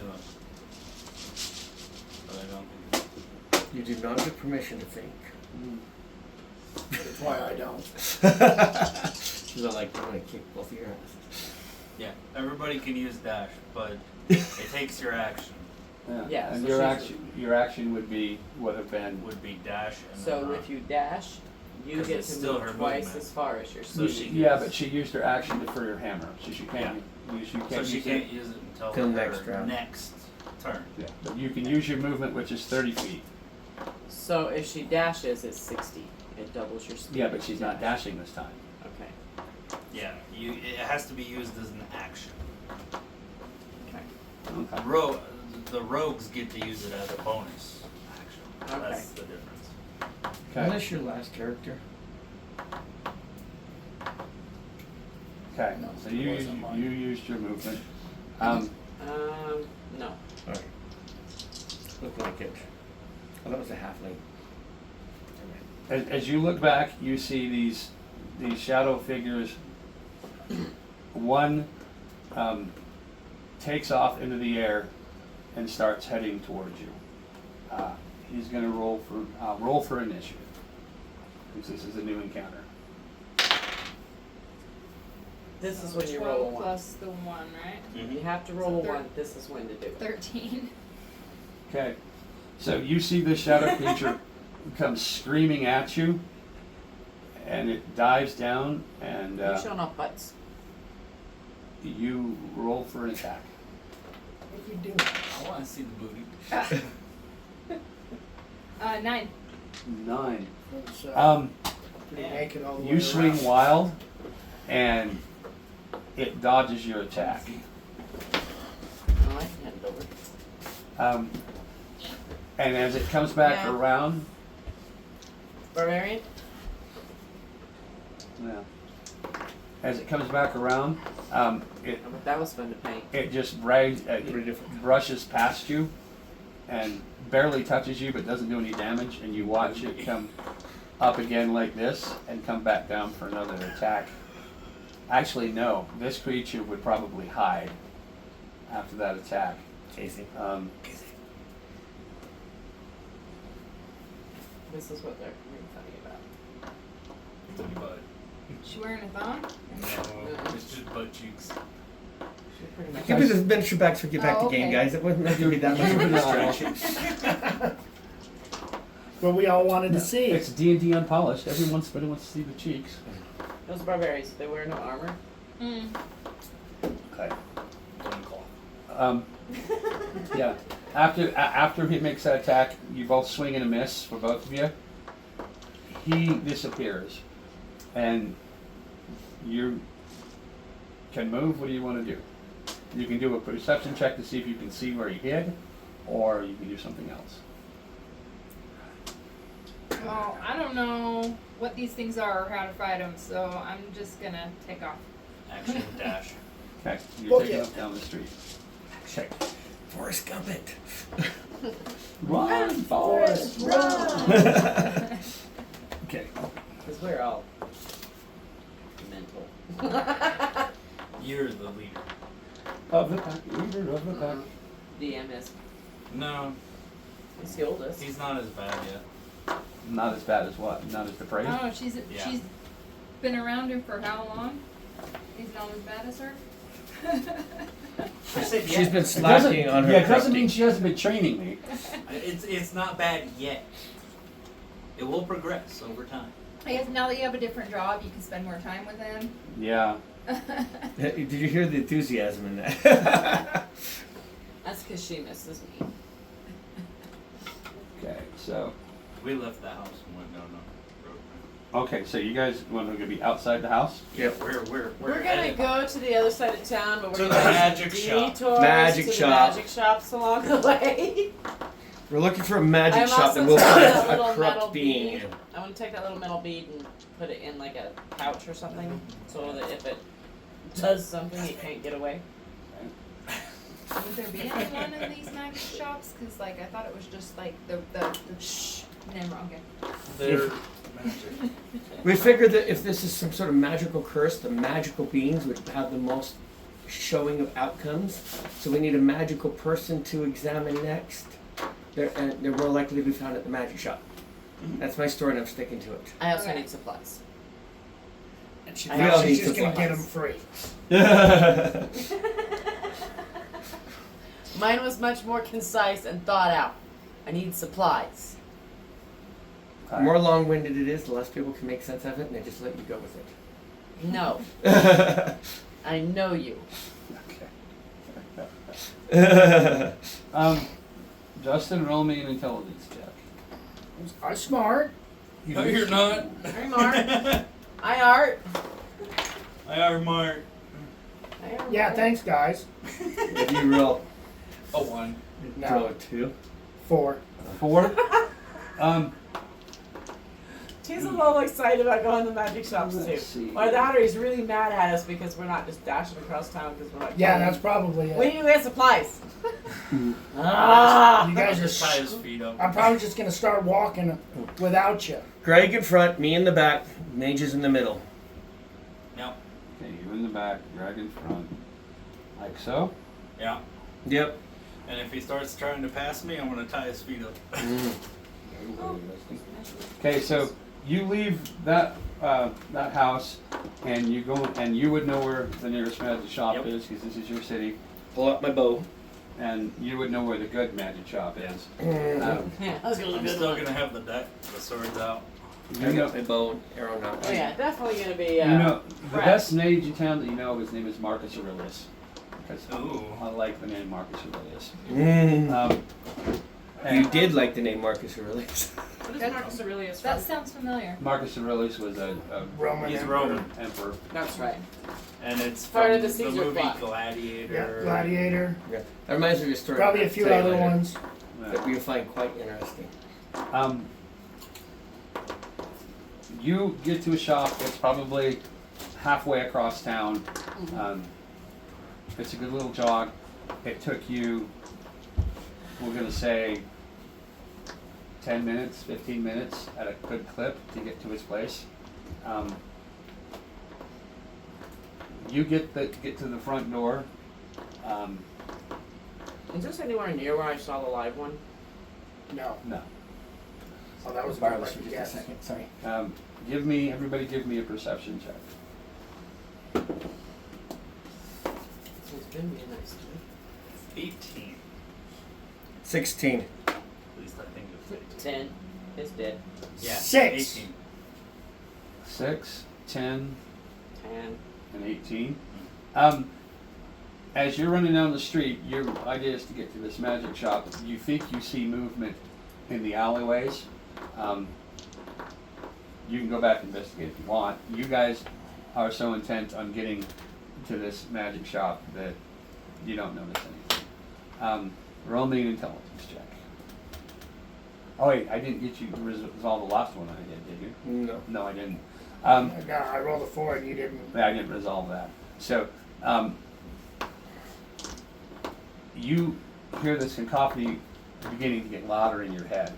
But I don't think. You do not have permission to think. That's why I don't. She's all like, I'm gonna kick both of your asses. Yeah, everybody can use dash, but it takes your action. Yeah, and so she's- your action would have been. Would be dash and So then if you dash, you 'Cause get it's to still move her twice movement. as far as your So speed. she Yeah, gets- but she used her action for your hammer, so she can't use. You can't so she use can't it. use it until Till her next round. next turn. Yeah. But you can use your movement, which is 30 feet. So if she dashes, it's 60. It doubles your speed. Yeah, but she's not dashing this time. Okay. Yeah, it has to be used as an action. Okay. Okay. The rogues get to use it as a bonus action. Okay. That's the difference. Okay. What is your last character? Okay. No, So it you wasn't mine. used your movement. No. Alright. Look like it. Oh, that was a halfling. As you look back, you see these shadow figures. One takes off into the air and starts heading towards you. He's going to roll for initiative, since this is a new encounter. This is when you roll a 12 1. plus the 1, right? You have to roll a So 1. This is when to do it. 13. Okay, so you see this shadow creature come screaming at you, and it dives down, and You're showing off butts. you roll for an attack. What are you doing? I want to see the booty. 9. 9. It's, pretty Yeah. naked all the way You swing around. wild, and it dodges your attack. Oh, I can hand it over. And as it comes back Yeah. around, Barbarian? yeah. As it comes back around, it Oh, but that was fun to paint. it just Pretty different. brushes past you, and barely touches you, but doesn't do any damage. And you watch it come up again like this, and come back down for another attack. Actually, no. This creature would probably hide after that attack. Casey. This is what they're being funny about. Butt. She wearing a thong? No, it's just butt cheeks. She pretty much Give me the miniature back so we get back Oh, to game, okay. guys. It wasn't meant to be that much of a distraction. What we all wanted to see. It's D&D Unpolished. Everyone wants to see the cheeks. Those barbarians, they wear no armor. Mm. Okay. Don't call. Yeah. After he makes that attack, you both swing and a miss for both of you. He disappears, and you can move. What do you want to do? You can do a perception check to see if you can see where he hid, or you can do something else. Well, I don't know what these things are or how to fight them, so I'm just gonna take off. Action dash. Okay. You're Book taking it. up down the street. Check. Forrest Gump it. Run, Forrest, run! Okay. Because we're all mental. You're the leader. Of the pack. Leader of the pack. DM is. No, He's the oldest. he's not as bad yet. Not as bad as what? Not as depraved? Oh, she's Yeah. been around him for how long? He's not as bad as her? She's been It doesn't- slacking on her Yeah, it doesn't crafting. mean she hasn't been training me. It's not bad yet. It will progress over time. I guess now that you have a different job, you can spend more time with him. Yeah. Did you hear the enthusiasm in that? That's because she misses me. Okay, so. We left the house and went down the road. Okay, so you guys want to be outside the house? Yeah, we're We're gonna headed. go to the other side of town, but To we're the gonna magic shop. detours Magic to shop. the magic shops along the way. We're looking for a magic I'm shop also that will taking find that little a metal corrupt being. bead. I want to take that little metal bead and put it in like a pouch or something, so that if it does something, it can't get away. Would there be anyone in these magic shops? Because, like, I thought it was just, like, the shh. Never, okay. They're magic. We figured that if this is some sort of magical curse, the magical beings would have the most showing of outcomes. So we need a magical person to examine next. They're more likely to be found at the magic shop. That's my story, and I'm sticking to it. I also Okay. need supplies. And she I thinks also she's need just gonna get them supplies. free. Mine was much more concise and thought out. I need supplies. The more long-winded it is, the less people can make sense of it, and they just let you go with No, it. I know you. Okay. Justin, roll me an intelligence check. I'm smart. No, you're not. I'm Art. I Art. I are Mark. I Art. Yeah, thanks, guys. If you roll, A 1. roll No, a 2. 4. 4. He's a little excited about going to magic shops too. Let's see. Or that, or he's really mad at us because we're not just dashing across town because we're not. Yeah, going. that's probably We it. need to get supplies. Ah. You guys Just are. tie his feet up. I'm probably just gonna start walking without you. Greg in front, me in the back, Mages in the middle. Yep. Okay, you in the back, Greg in front. Like so. Yeah. Yep. And if he starts trying to pass me, I'm gonna tie his feet up. Okay, so you leave that that house, and you go, and you would know where the nearest magic shop Yep. is because this is your city, Pull up my bow. and you would know where the good magic shop is. Yeah, that was gonna be I'm a good still one. gonna have the swords out. You I know, got my bow and arrow now. Oh yeah, definitely gonna be. you know the Brett. best mage in town that you know, his name is Marcus Aurelius. Because Ooh. I like the name Marcus Aurelius. You And did like the name Marcus Aurelius. What is Marcus Aurelius That from? sounds familiar. Marcus Aurelius was a Roman. He's Emperor. Roman. emperor. That's right. And it's Part from of the the Caesar movie plot. Gladiator. Yeah, Gladiator. Yeah. That reminds me of a story. Probably a I'll few tell you other later ones. that you'll find quite interesting. You get to a shop that's probably halfway across town. It's a good little jog. It took you, we're gonna say, 10 minutes, 15 minutes at a good clip to get to his place. You get to the front door. Is this anywhere near where I saw the live one? No. No. Oh, that was a Wireless good for just guess. a second. Sorry. Everybody give me a perception check. This one's gonna be a nice one. 18. 16. At least I think it was 18. 10. It's dead. Yeah. 6. 18. 6, 10, 10. and 18. As you're running down the street, your idea is to get to this magic shop. You think you see movement in the alleyways. You can go back and investigate if you want. You guys are so intent on getting to this magic shop that you don't notice anything. Roll me an intelligence check. Oh wait, I didn't get you to resolve the last one I did you? No. No, I didn't. No, I rolled a 4 and you didn't. Yeah, I didn't resolve that. So, you hear this cacophony beginning to get louder in your head.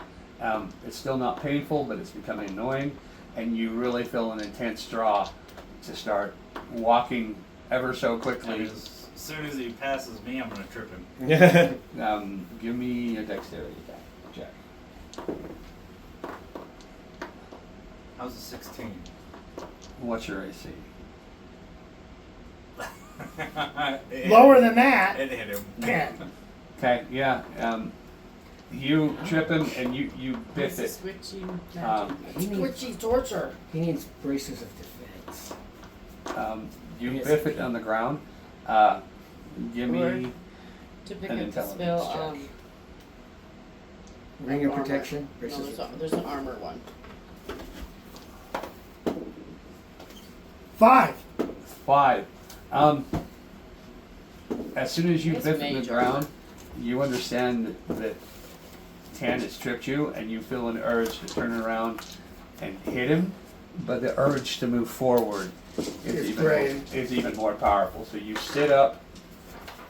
It's still not painful, but it's becoming annoying, and you really feel an intense draw to start walking ever so And quickly. as soon as he passes me, I'm gonna trip him. Give me a dexterity check. How's a 16? What's your AC? It- Lower than that. It hit him. 10. Okay, yeah. You trip him and you biff it. Switchy magic. He needs, Twitchy torture. he needs braces of defense. You Yes. biff it on the ground. Give me. To pick an up the intelligence spell, check. Ring of armor. protection. No, Braces of there's an armor one. 5. 5. As soon as you It's biff in the major. ground, you understand that Tan has tripped you, and you feel an urge to turn around and hit him. But the urge to move forward It's is even more powerful. So you sit up.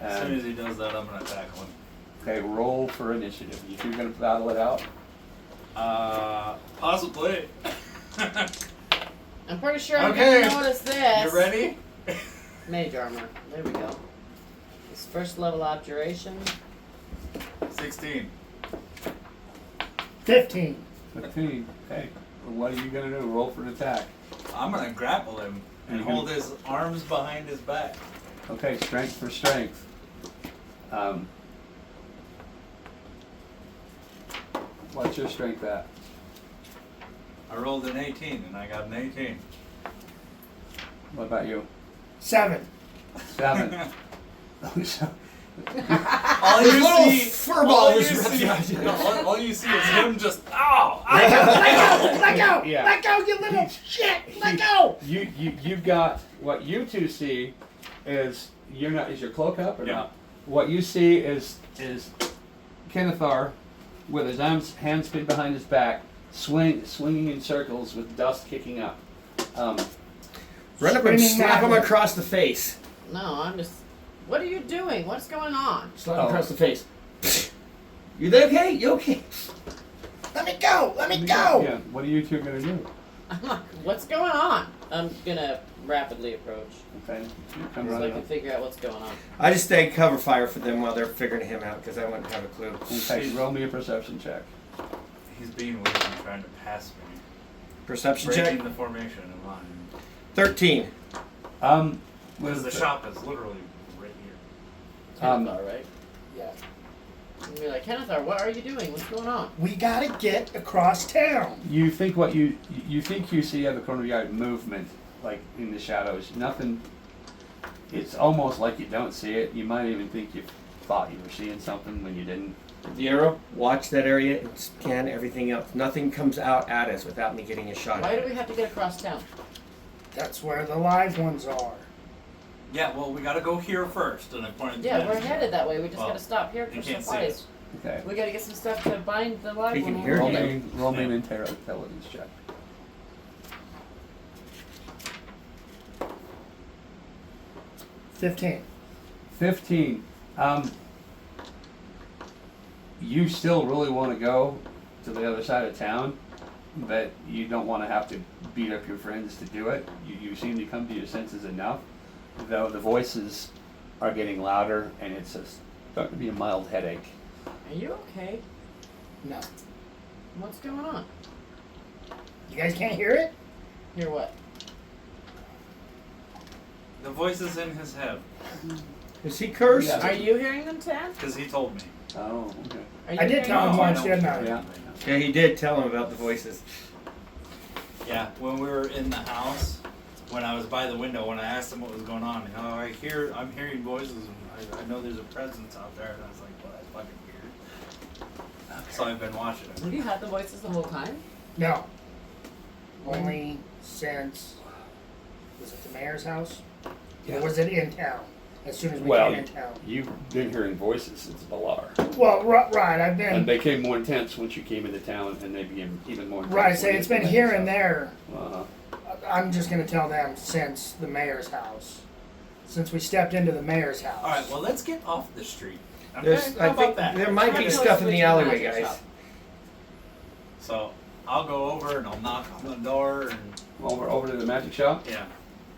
As soon as And, he does that, I'm gonna tackle him. okay, roll for initiative. You two gonna battle it out? Possibly. I'm pretty sure I'm Okay. gonna notice this. You ready? Mage armor. There we go. It's first level abjuration. 16. 15. 15. Okay. What are you gonna do? Roll for an attack. I'm gonna grapple him and Mhm. hold his arms behind his back. Okay, strength for strength. What's your strength at? I rolled an 18 and I got an 18. What about you? 7. 7. So All His you little see, fur all ball you was see, wrapped no, all you see is him just ow. Let go! Let go! Yeah. Let go, you little shit! Let go! You've got what you two see is is your cloak up or Yeah. not? What you see is Kennethar with his hands pinned behind his back, swinging in circles with dust kicking up. Run up and Screaming slap him madly. across the face. No, I'm just. What are you doing? What's going on? Slap him across the face. You okay? You okay? Let me go! Let me go! Yeah. What are you two gonna do? I'm like, what's going on? I'm gonna rapidly approach. Okay. You come So I running can up. figure out what's going on. I just stay cover fire for them while they're figuring him out because I wouldn't have a clue. Okay. Roll me a perception check. He's being weird and trying to pass me. Perception Breaking check. the formation in line. 13. Because the shop is literally right here. Kennethar, right? Yeah. And you're like, Kennethar, what are you doing? What's going on? We gotta get across town. You think you think you see at the corner of your eye movement, like in the shadows. Nothing. It's almost like you don't see it. You might even think you thought you were seeing something when you didn't. Viero, watch that area and scan everything else. Nothing comes out at us without me getting a shot Why at do it. we have to get across town? That's where the live ones are. Yeah, well, we gotta go here first, and I pointed. to Yeah, that. we're headed that way. We just Well, gotta stop here you for can't see supplies. Okay. We gotta get some stuff to bind the live We one. can when hear we're you. holding. Roll me an intelligence check. 15. You still really want to go to the other side of town, but you don't want to have to beat up your friends to do it. You seem to come to your senses enough, though the voices are getting louder and it's starting to be a mild headache. Are you okay? No. What's going on? You guys can't hear it? Hear what? The voice is in his head. Is he cursed? Yeah. Are you hearing them, Tad? Because he told me. Oh, okay. Are you I did hearing tell him them? once, I didn't know. I? Yeah. Yeah, he did tell him about the voices. Yeah, when we were in the house, when I was by the window, when I asked him what was going on, I'm hearing voices, and I know there's a presence out there, and I was like, well, that's fucking weird. So I've been watching Have it. you had the voices the whole time? No. Only since, was it the mayor's house? Yeah. Or was it in town? As soon as we Well, came in town. you've been hearing voices since Balar. Well, right, I've been. And they became more intense once you came into town, and they became even more intense. Right, say it's been here and there. Uh-huh. I'm just gonna tell them since the mayor's house. Since we stepped into the mayor's house. Alright, well, let's get off the street. Okay? There's, How I about think that? there might be Try to stuff in switch the to alleyway, magic guys. shop. So I'll go over and I'll knock on the door and Over to the magic shop. yeah.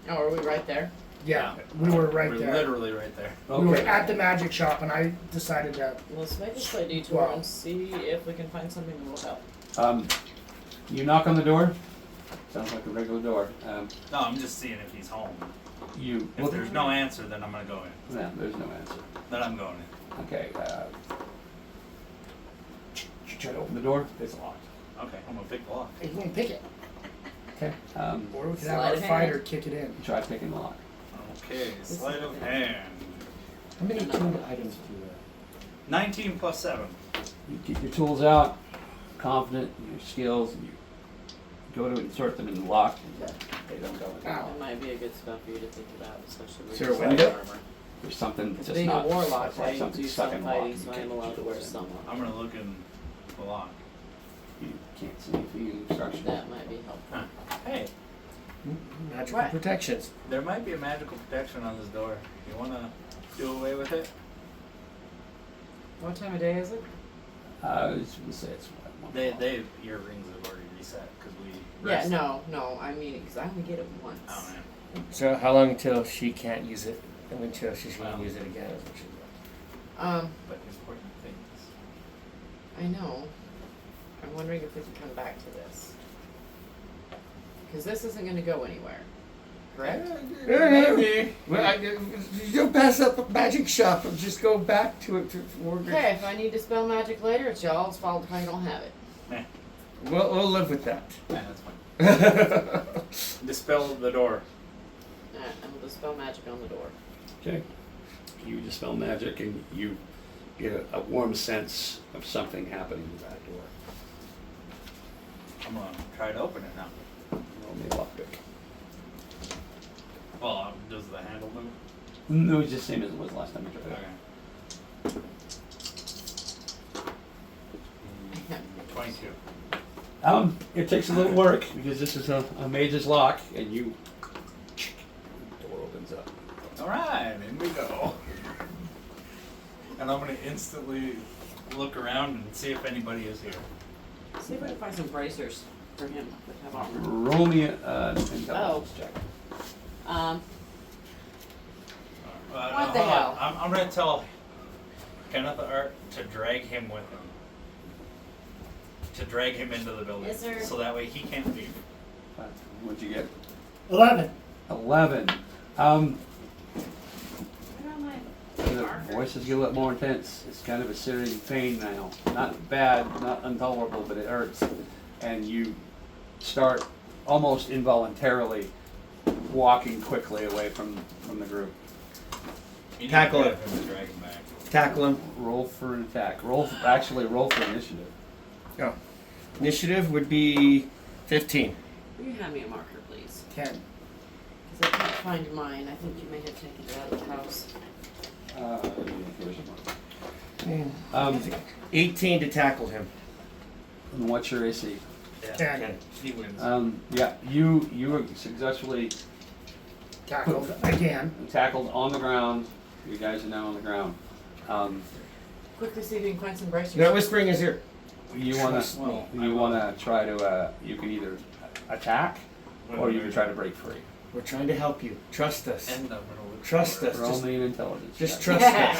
Oh, are we right there? Yeah, we were right We're there. literally right there. We were at the magic shop and I decided to, Let's make a slight detour Wow. and see if we can find something that will help. You knock on the door. Sounds like a regular door. No, I'm just seeing if he's home. You If look. there's no answer, then I'm gonna go in. No, there's no answer. Then I'm going in. Okay. You try to open the door. It's locked. Okay, I'm gonna pick the lock. you can pick it. Okay. Or we could Sleight have our of hand. fighter kick it in. Try picking the lock. Okay, sleight of hand. How many tuned items do you have? 19 plus 7. You get your tools out, confident in your skills, and you go to insert them in the lock, and they don't go in. Ow. It might be a good spell for you to think about, especially with Is there a your window? armor. There's something just Being not. a warlock, it's like I something do stuck some in the lock. fighting, You so I can't am get allowed your to wear tools in. somewhat. I'm gonna look in the lock. You can't see anything in instructions. That might be helpful. Hey, Magical What? protections. there might be a magical protection on this door. You wanna do away with it? What time of day is it? We'll say it's what, Your rings have already reset because we. Yeah, rested. no, I mean, because I only get it once. Oh man. So how long until she can't use it? And until she's Wow. gonna use it again? Is what she But important things. I know. I'm wondering if we can come back to this. Because this isn't going to go anywhere. Correct? Well, you don't pass up a magic shop and just go back to it. Okay, if I need to spell magic later, it's y'all's fault if I don't have it. We'll live with that. Yeah, that's fine. Dispel the door. Alright, I'm going to spell magic on the door. Okay. You dispel magic, and you get a warm sense of something happening with that door. I'm gonna try to open it now. Roll me a lockpick. Well, does the handle move? No, it's just the same as it was last time you tried it. Okay. 22. It takes a little work because this is a mage's lock, and the door opens up. Alright, in we go. And I'm gonna instantly look around and see if anybody is here. See if I can find some bracers for him that have armor. Roll me an intelligence check. What the hold on. hell? I'm gonna tell Kenneth Art to drag him with him. To drag him into the building. Is there- So that way he can't leave. What'd you get? 11. 11. Where am I? The voices get a little more intense. It's kind of a searing pain now. Not bad, not intolerable, but it hurts. And you start almost involuntarily walking quickly away from the group. You need Tackle to it. grab him and drag him back. Tackle him. Roll for an attack. Roll for initiative. Oh. Initiative would be 15. Will you hand me a marker, please? 10. Because I can't find mine. I think you may have taken it out of the house. Um, 18 to tackle him. and what's your AC? Yeah. 10. He wins. Yeah, you were successfully Tackled again. tackled on the ground. You guys are now on the ground. Quickly see if you can find some bracers. No whispering is here. You wanna Trust me. try to you can either attack or you can try to break free. We're trying to help you. Trust us. And I'm gonna look Trust for it. us. Roll me an intelligence. Just check. trust us.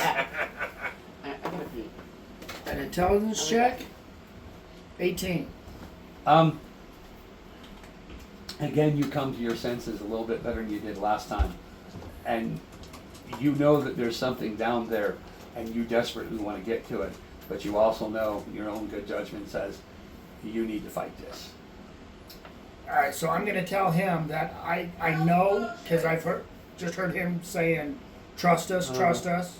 I got a few. An intelligence check. 18. Again, you come to your senses a little bit better than you did last time, and you know that there's something down there, and you desperately want to get to it, but you also know your own good judgment says you need to fight this. All right, so I'm going to tell him that I know, because I've just heard him saying, trust us, trust us.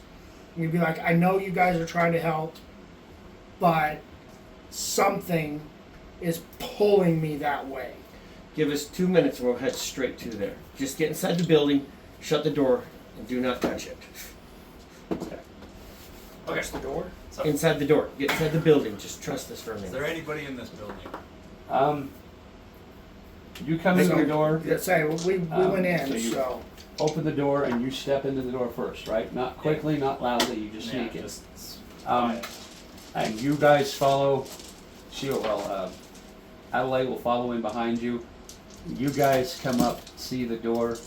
And you'd be like, I know you guys are trying to help, but something is pulling me that way. Give us 2 minutes and we'll head straight to there. Just get inside the building, shut the door, and do not touch it. Okay. Touch the door. So, Inside the door. Get inside the building. Just trust us for a is minute. there anybody in this building? You come in the door, Yeah, say, we went in, so you- so. open the door, and you step into the door first, right? Not quickly, not loudly, you just sneak in. just Um, And you guys follow, Adelaide will follow in behind you. You guys come up, see the door,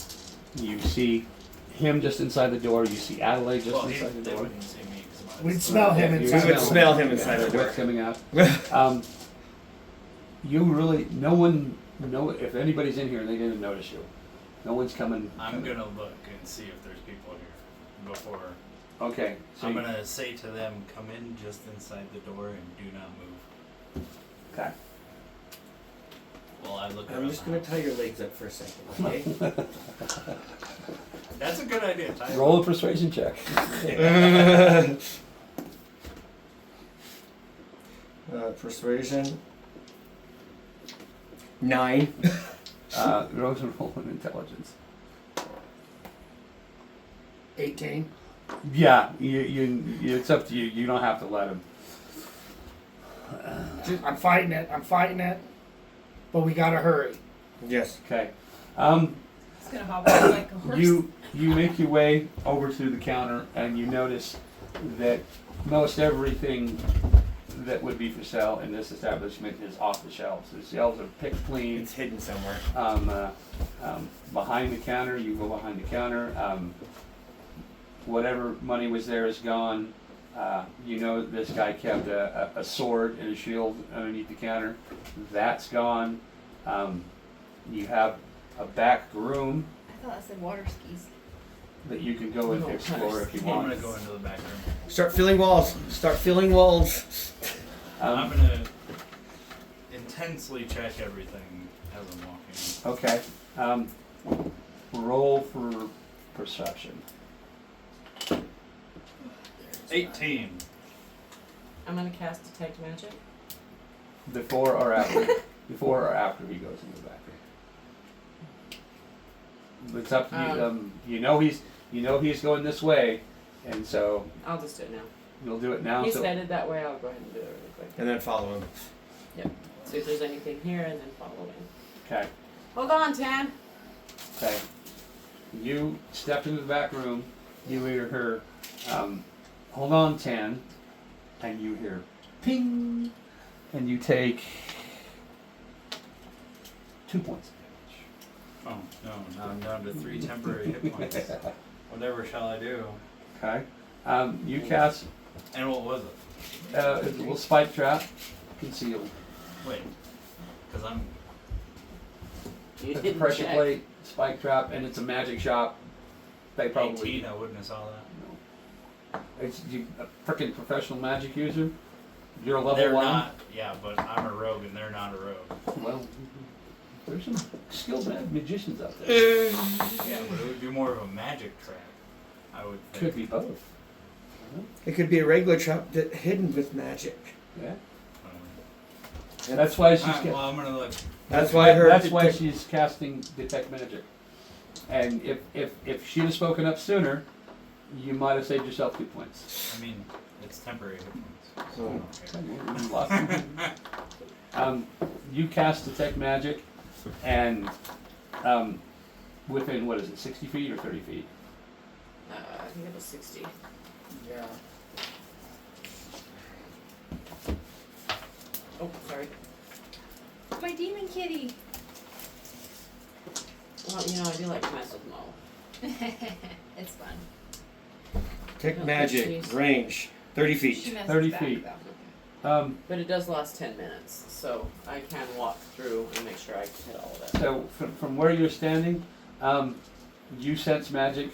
you see him just inside the door, you see Adelaide just inside the they door. wouldn't see me because We'd smell him You inside We would the door. smell him inside the door. What's coming out. You really, if anybody's in here, they didn't notice you. No one's coming. I'm gonna look and see if there's people here before. Okay, so I'm gonna say to them, come in just inside the door and do not move. okay. While I look I'm around. just going to tie your legs up for a second, okay? That's a good idea. Ty. Roll a persuasion check. Persuasion. 9. Roll an intelligence. 18. Yeah, it's up to you. You don't have to let him. I'm fighting it, but we gotta hurry. Yes. Okay. It's gonna hop on like a horse. You make your way over to the counter and you notice that most everything that would be for sale in this establishment is off the shelves. The shelves are picked clean. It's hidden somewhere. Behind the counter, you go behind the counter. Whatever money was there is gone. You know this guy kept a sword and a shield underneath the counter. That's gone. You have a back room I thought I said water skis. that you can go and No, explore if you I'm want. gonna go into the back room. Start filling walls. Start filling walls. I'm gonna intensely check everything as I'm walking. Okay. Roll for perception. 18. I'm gonna cast Detect Magic. Before or after? Before or after he goes into the back room? It's up to you. You know he's going this way, and so I'll just do it now. you'll do it now. He's So headed that way. I'll go ahead and do it really quick. And then follow him. See if there's anything here, and then follow in. okay, Hold on, Tan. okay. You step into the back room. You hear her. Hold on, Tan, and you hear ping, and you take 2 points of Oh, no, now I'm down to 3 temporary hit points. Whatever shall I do? damage. Okay. You cast And what was it? a little spike trap, concealed. Wait. Because I'm. You It's a didn't pressure check. plate, spike trap, and it's a magic shop. They probably 18, I wouldn't have saw that. It's a freaking professional magic user. You're a level They're 1. not. Yeah, but I'm a rogue and they're not a rogue. Well, there's some skilled magicians out there. Yeah, but it would be more of a magic trap. I would think. Could be both. It could be a regular trap that hidden with magic. Yeah. Um, That's why she's. Alright, well, I'm gonna look. That's why her. That's why she's casting detect magic. And if she'd have spoken up sooner, you might have saved yourself 2 points. I mean, it's temporary hit points. So Oh. I don't care. You lost them. You cast detect magic, and within what is it, 60 feet or 30 feet? I think it was 60. Yeah. Oh, sorry. My demon kitty. Well, you know, I do like to mess with Mo. It's fun. Take Oh, magic, jeez. range, 30 She feet. messes 30 back, feet. though. But it does last 10 minutes, so I can walk through and make sure I hit all of it. So from where you're standing, you sense magic,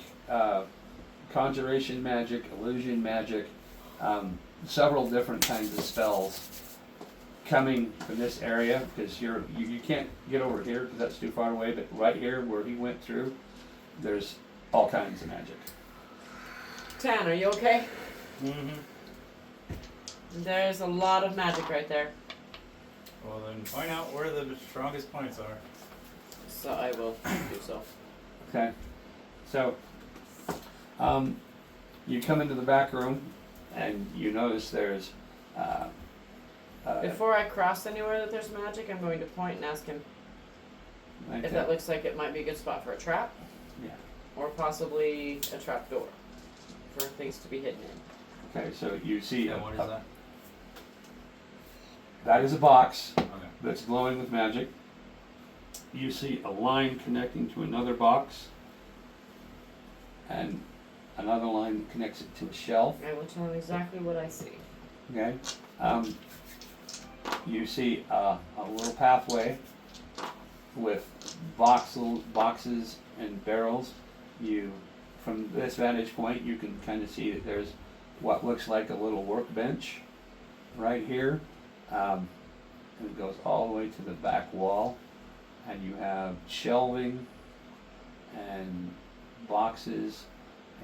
conjuration magic, illusion magic, several different kinds of spells coming from this area because you can't get over here because that's too far away. But right here where he went through, there's all kinds of magic. Tan, are you okay? Mm-hmm. There's a lot of magic right there. Well, then point out where the strongest points are. So I will do so. Okay, so you come into the back room and you notice there's Before I cross anywhere that there's magic, I'm going to point and ask him if that looks like it might be a good spot for a trap. Yeah. Or possibly a trap door for things to be hidden in. Okay, so you see And what is that? that is a box Okay. that's glowing with magic. You see a line connecting to another box, and another line that connects it to a shelf. I will tell him exactly what I see. Okay, you see a little pathway with boxes and barrels. From this vantage point, you can kind of see that there's what looks like a little workbench right here. And it goes all the way to the back wall, and you have shelving and boxes,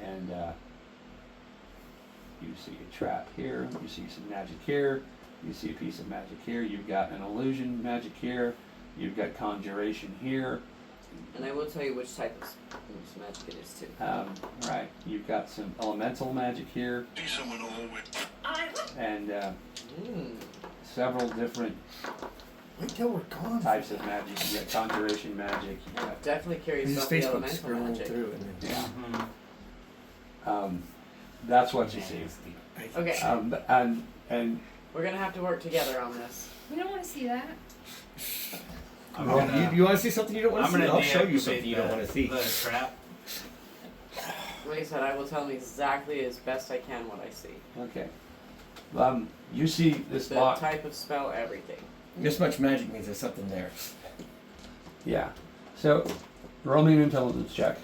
and you see a trap here, you see some magic here, you see a piece of magic here, you've got an illusion magic here, you've got conjuration here, And I will tell you which type of magic it is too. right, you've got some elemental magic here, and several different Wait till we're gone. types of magic. You got conjuration magic. You I'm got, definitely curious His about the Facebook elemental scrolling magic. through and then. yeah. Mm-hmm. That's what you see. Okay, And we're gonna have to work together on this. We don't want to see that. I'm Well, gonna, you want to see something you don't want I'm to see? gonna I'll show you deactivate something you don't want to see. The trap. Like I said, I will tell him exactly as best I can what I see. okay, you see this The box. type of spell, everything. This much magic means there's something there. Yeah. So, roll me an intelligence check.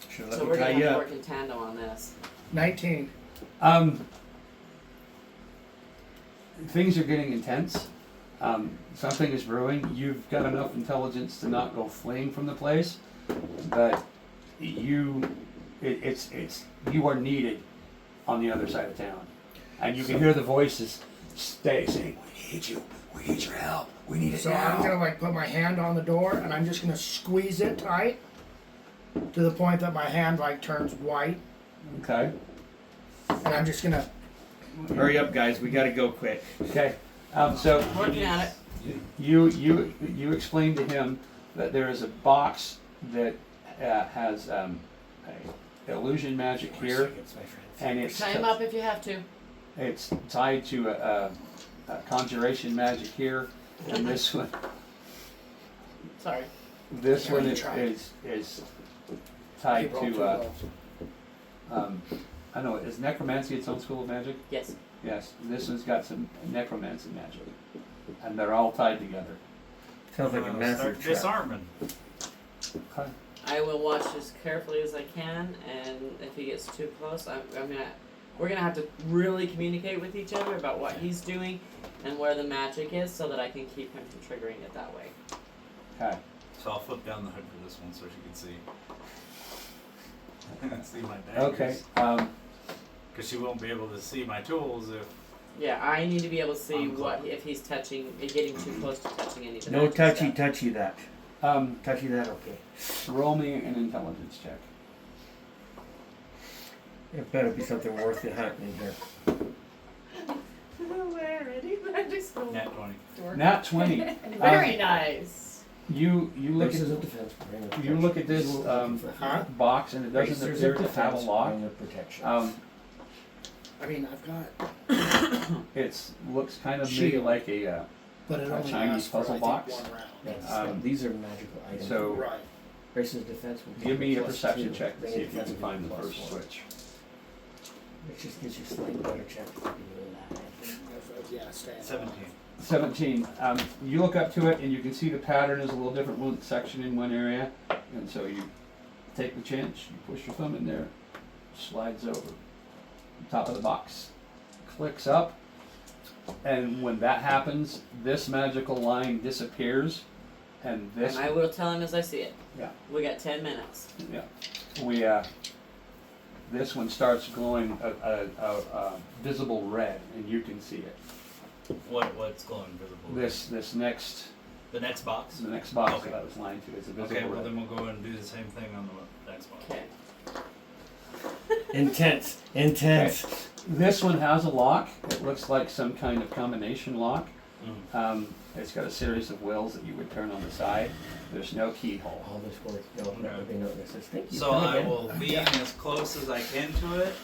Should have So let we're me tie gonna you have to up. work in tandem on this. 19. Things are getting intense. Something is brewing. You've got enough intelligence to not go fleeing from the place, but you it's you are needed on the other side of town, and you can hear the voices saying, "We need you. We need your help. We need it So now." I'm gonna like put my hand on the door and I'm just gonna squeeze it tight to the point that my hand like turns white, Okay. and I'm just gonna. Hurry up, guys. We gotta go quick. Okay. So Working at it. you explain to him that there is a box that has a illusion magic here, and it's Tie him up if you have to. it's tied to a conjuration magic here, and this one Sorry. this one is Try. is tied to I don't know, is necromancy its own school of magic? Yes. Yes, this one's got some necromancy magic, and they're all tied together. Sounds like a Start massive trap. disarming. Okay. I will watch as carefully as I can, and if he gets too close, we're gonna have to really communicate with each other about what he's doing and where the magic is, so that I can keep him from triggering it that way. Okay. So I'll flip down the hood for this one so she can see. See my daggers. Okay. Because she won't be able to see my tools if. Yeah, I need to be able to see I'm what close. if he's getting too close to touching any of the No magic touchy stuff. touchy that. Touchy that, okay. Roll me an intelligence check. It better be something worth the hunting in here. Where any magic school? Nat 20. Nat 20. Very nice. You look Races at of defense. you look at this box, and it doesn't Races appear of to have a defense, lock. ring of protection. I mean, I've got, It looks kind of Shield. maybe like a but it A only Chinese lasts for, puzzle I think, box? one round. Yes, these are magical items. so Right. Races of defense. Will give me a plus perception 2, check to ring see of if you can defense find the will be first plus 4. switch. Which just gives you a slightly better chance of being Yeah, stay. 17. 17. You look up to it, and you can see the pattern is a little different one section in one area, and so you take the chance. You push your thumb in there, slides over. The top of the box clicks up, and when that happens, this magical line disappears, and this And I will tell him as I see it. Yeah. We got 10 minutes. we this one starts glowing a visible red, and you can see it. What's glowing visible? This next The next box? the next box Okay. that I was lying to is a visible Okay, well red. then we'll go and do the same thing on the next box. Okay. Intense. Intense. This one has a lock. It looks like some kind of combination lock. Mhm. It's got a series of wheels that you would turn on the side. There's no keyhole. All this work, they'll never be noticed. Thank you. So Come I again. will lean as close as I can to it.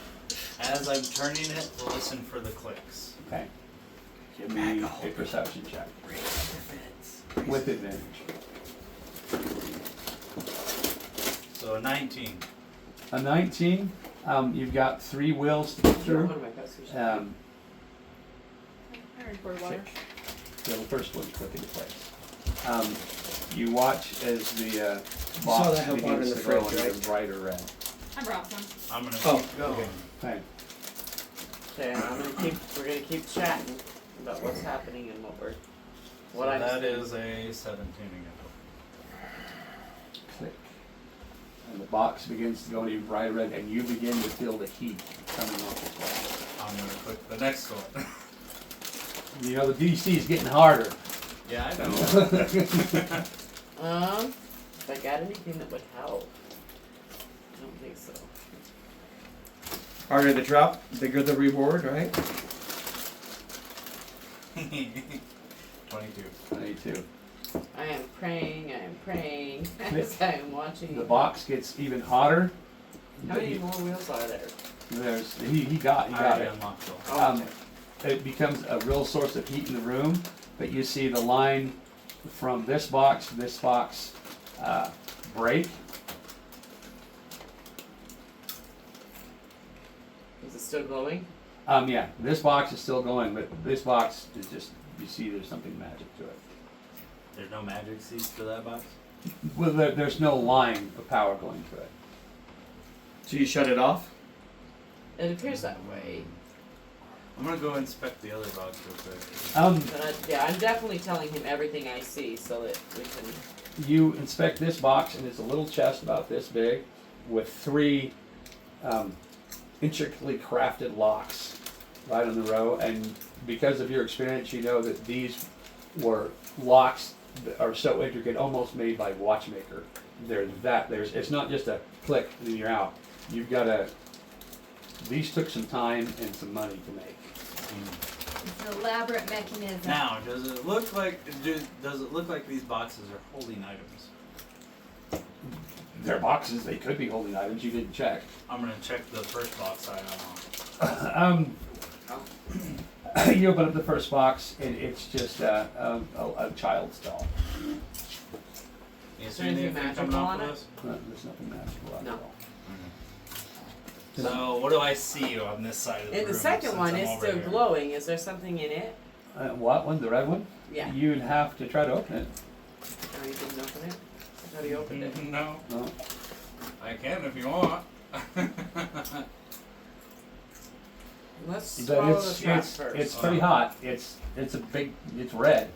As I'm turning it, to listen for the clicks. Okay. Give me a perception check with advantage. So a 19. A 19. You've got 3 wheels to get through. One of my best features. Yeah, the first one's click into place. You watch as the saw box that help out begins in the to glow fridge, into right? brighter red. I brought some. I'm gonna Oh, keep going. okay. Okay. Okay, we're gonna keep chatting about what's happening and what So I'm that seeing. is a 17 again. Click. And the box begins to go into bright red, and you begin to feel the heat coming off the top. I'm gonna click the next one. You know, the DC is getting harder. Yeah, I know. If I got anything that would help. I don't think so. Harder the drop, bigger the reward, right? 22. 22. I am praying as I am watching. The box gets even hotter. How many more wheels are there? There's he got I already it. unlocked them. Oh, Um, It becomes a real source of heat in the room, but you see the line from this box to this box break. Is it still glowing? Yeah, this box is still going, but this box is just, you see there's something magic to it. There's no magic seeds to that box? Well, there's no line of power going to it. So you shut it off? It appears that way. I'm gonna go inspect the other box real quick. But I'm definitely telling him everything I see so that we can. You inspect this box, and it's a little chest about this big with 3 intricately crafted locks right on the row, and because of your experience, you know that these were locks that are so intricate, almost made by watchmaker. It's not just a click and then you're out. You've got to. These took some time and some money to make. It's an elaborate mechanism. Now, does it look like these boxes are holding items? They're boxes. They could be holding items. You didn't check. I'm gonna check the first box I am on. You open up the first box, and it's just a child's doll. Is there anything magical on it? There's nothing magical on No. it. So what do I see on this side of the room? And the second since one I'm is over still here? glowing. Is there something in it? What one? The red one? Yeah. You'd have to try to open it. Oh, you didn't open it? I thought you opened it. No, No. I can if you want. Let's But swallow it's this rat first. it's pretty hot. It's red.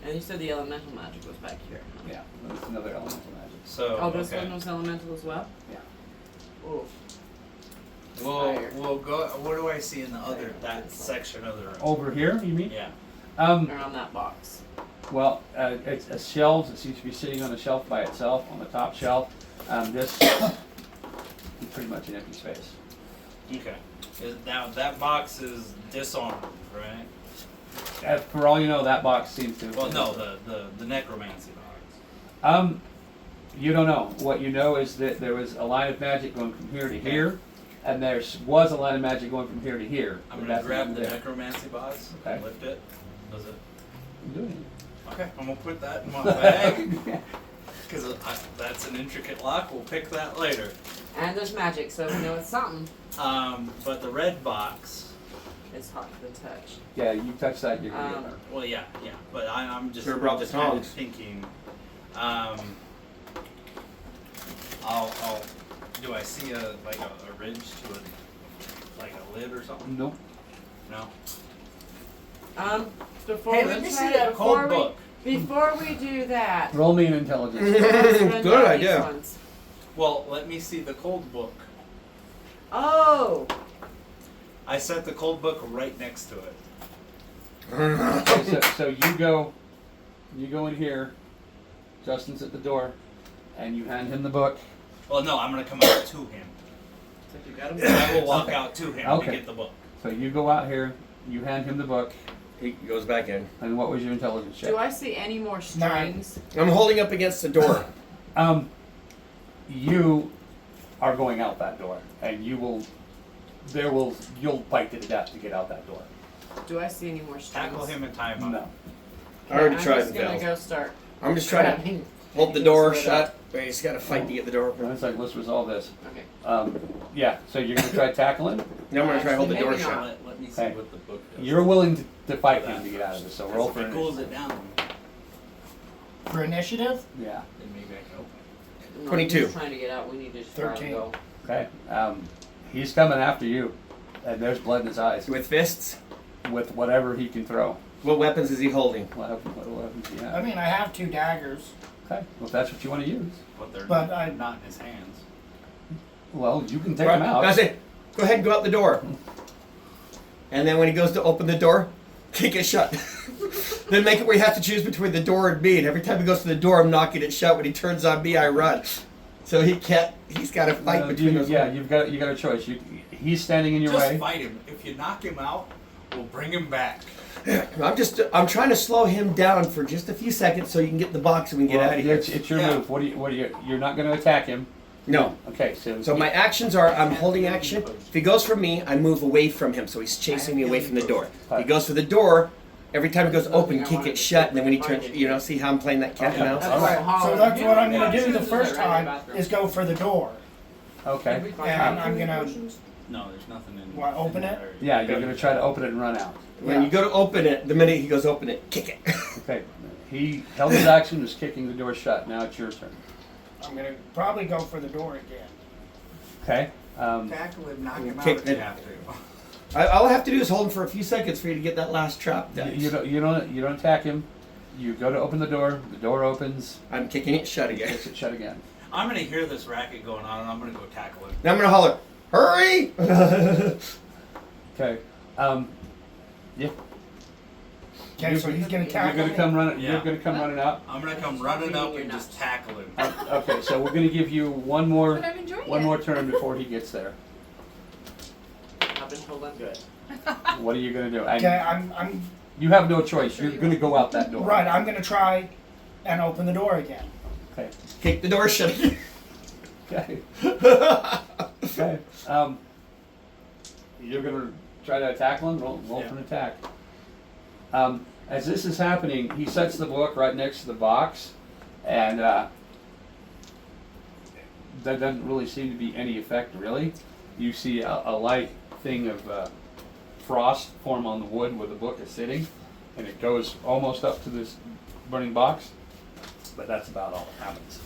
And you said the elemental magic was back here. Huh? Yeah, that's another elemental magic. So Oh, this okay. one was elemental as well? Yeah. Ooh. Fire. We'll go. What do I see in the other that section of the room? Over here, you mean? Yeah. Or on that box. Well, it's a shelf. It seems to be sitting on a shelf by itself on the top shelf. This is pretty much an empty space. Okay. Now that box is disarmed, right? For all you know, that box seems to. Well, no, the necromancy box. You don't know. What you know is that there was a line of magic going from here to here, and there was a line of magic going from here to here. I'm but gonna that's grab not the there. necromancy box. Okay. Lift it. Does it? I'm doing Okay. I'm gonna put that in my bag it. because that's an intricate lock. We'll pick that later. And there's magic, so we know it's something. But the red box. It's hot to the touch. Yeah, you touch that, you're gonna get Um, hurt. Well, yeah. But I'm just Should've brought the just kind of tongs. thinking. Do I see a ridge to it, like a lid or something? Nope. No. Before Hey, we let me try see that before code we, book. Before we do that, Roll me an intelligence. let's run Good down idea. these ones. Well, let me see the cold book. Oh! I set the cold book right next to it. Okay, so you go in here. Justin's at the door, and you hand him the book. Well, no, I'm gonna come out to him. So you got 'em? I will walk out to him Okay. to get the book. So you go out here, you hand him the book, He goes back in. and what was your intelligence check? Do I see any more strings? I'm holding up against the door. You are going out that door, and you'll bite to the death to get out that door. Do I see any more strings? Tackle him and tie him up. No. I already I'm tried just and gonna failed. go start. I'm just trying to grabbing hold the things door with it. shut. But you just gotta fight to get the door open. It's like, let's resolve this. Okay. Yeah, so you're going to try tackling? Now I'm gonna try to hold the door Maybe shut. not. Let me see Okay. what the book does. You're willing to fight him to get out of this, so roll If for it cools initiative. it down, For initiative? Yeah, then maybe I can open it. No, 22. He's trying to get out. We need to just try 13. and go. okay. He's coming after you, and there's blood in his eyes With fists? with whatever he can throw. What weapons is he holding? What weapons do you I have? mean, I have 2 daggers. Okay, well, if that's what you want to use. But they're But not in his hands. Well, you can take Right, him out. That's it. Go ahead and go out the door. And then when he goes to open the door, kick it shut. Then make it where you have to choose between the door and me. And every time he goes to the door, I'm knocking it shut. When he turns on me, I run. So he can't. He's got to fight between those. Yeah, you got a choice. He's standing in your Just way. fight him. If you knock him out, we'll bring him back. I'm trying to slow him down for just a few seconds so you can get the box and we can get Well, out of here. It's your Yeah. move. You're not going to attack him. No. Okay, so. So my actions are I'm holding action. If he goes for me, I move away from him, so he's chasing me away from the door. If he goes for the door, every time he goes open, kick it shut, and then when he turns, see how I'm playing that cat and That's mouse? why I hollered. So that's what I'm gonna Yeah. do the first Right in the time bathroom. is go for the door. Okay. Did we find And out I'm any gonna- potions? No, there's nothing in. Want to open in it? there. Yeah, you're going to try to open it and run out. When you go to open it, the minute he goes open it, kick it. Okay. He held his action, was kicking the door shut. Now it's your turn. I'm gonna probably go for the door again. Okay. Tackle him, knock him out Kick if you it. have to. All I have to do is hold him for a few seconds for you to get that last trap done. You don't attack him. You go to open the door opens, I'm kicking it shut again. kicks it shut again. I'm gonna hear this racket going on, and I'm gonna go tackle him. Now I'm gonna holler, Hurry! Okay. Yeah. Okay, so he's gonna You're tackle gonna me. come running. Yeah. You're gonna come running up. I'm gonna come running up and just tackle him. Okay, so we're gonna give you one more But I'm enjoying one it. more turn before he gets there. I've been told I'm good. What are you gonna do? And Okay, I'm you have no choice. You're gonna go out that door. right. I'm gonna try and open the door again. Okay. Kick the door shut. Okay. Okay. You're gonna try to tackle him. Roll Yeah. for an attack. As this is happening, he sets the book right next to the box, and that doesn't really seem to be any effect. Really, you see a light thing of frost form on the wood where the book is sitting, and it goes almost up to this burning box. But that's about all that happens.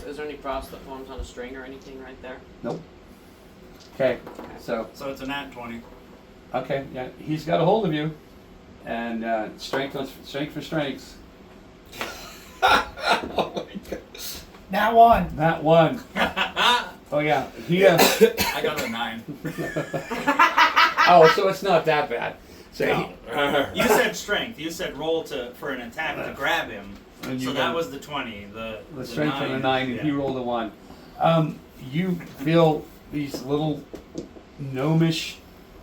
Is there any frost that forms on a string or anything right there? Nope. Okay, so So it's a nat 20. okay, yeah, he's got a hold of you, and strength for strength. Oh my god. That one. That one. Oh yeah, he. I got a 9. Oh, so it's not that bad. So No. You said strength. You said roll for an attack to grab him. And you So that got was the 20. The strength for the 9, and yeah. he rolled a 1. You feel these little gnomish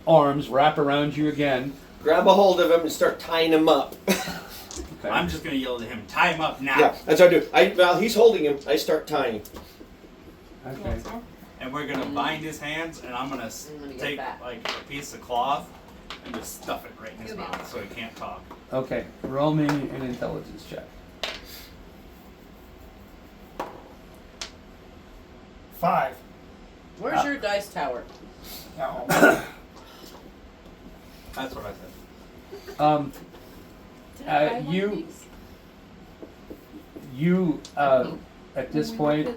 arms wrap around you again. Grab a hold of him and start tying him up. Okay. I'm just gonna yell to him, tie him up now. Yeah, that's what I do. While he's holding him, I start tying. Okay. And we're gonna bind his hands, and I'm gonna I'm gonna get take that. like a piece of cloth and just stuff it right in his You'll be mouth so he can't talk. Okay. Roll me an intelligence check. 5. Where's your dice tower? No. That's what I said. You at this point,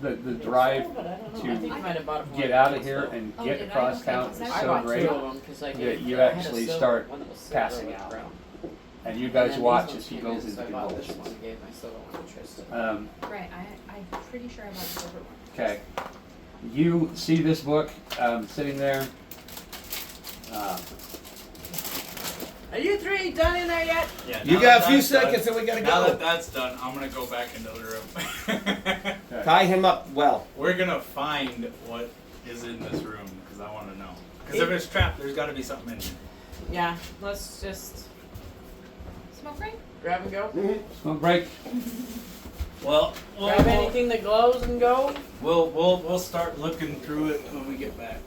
the drive But I don't know. to I think I might have bought it from get one out of place, here though. and Oh, get did I? across Okay, town because is I I so bought great, 2 of them because I that gave you I had a actually silver start one that was silver passing with out. brown. and you And guys then watch these as he ones goes came in, into so I bought this one convulsions. and gave my silver one to Tristan. Right, I'm pretty sure I bought the silver one. Okay. You see this book sitting there. Are you 3 done in there yet? Yeah. You now got that a few that's done- seconds and we gotta Now that go. that's done, I'm gonna go back into the room. Tie him up well. We're gonna find what is in this room because I want to know. Because if it's trapped, there's got to be something in here. Yeah, let's just Smoke ring? grab and go. Smoke break. Well, Grab anything that glows and go. we'll start looking through it when we get back.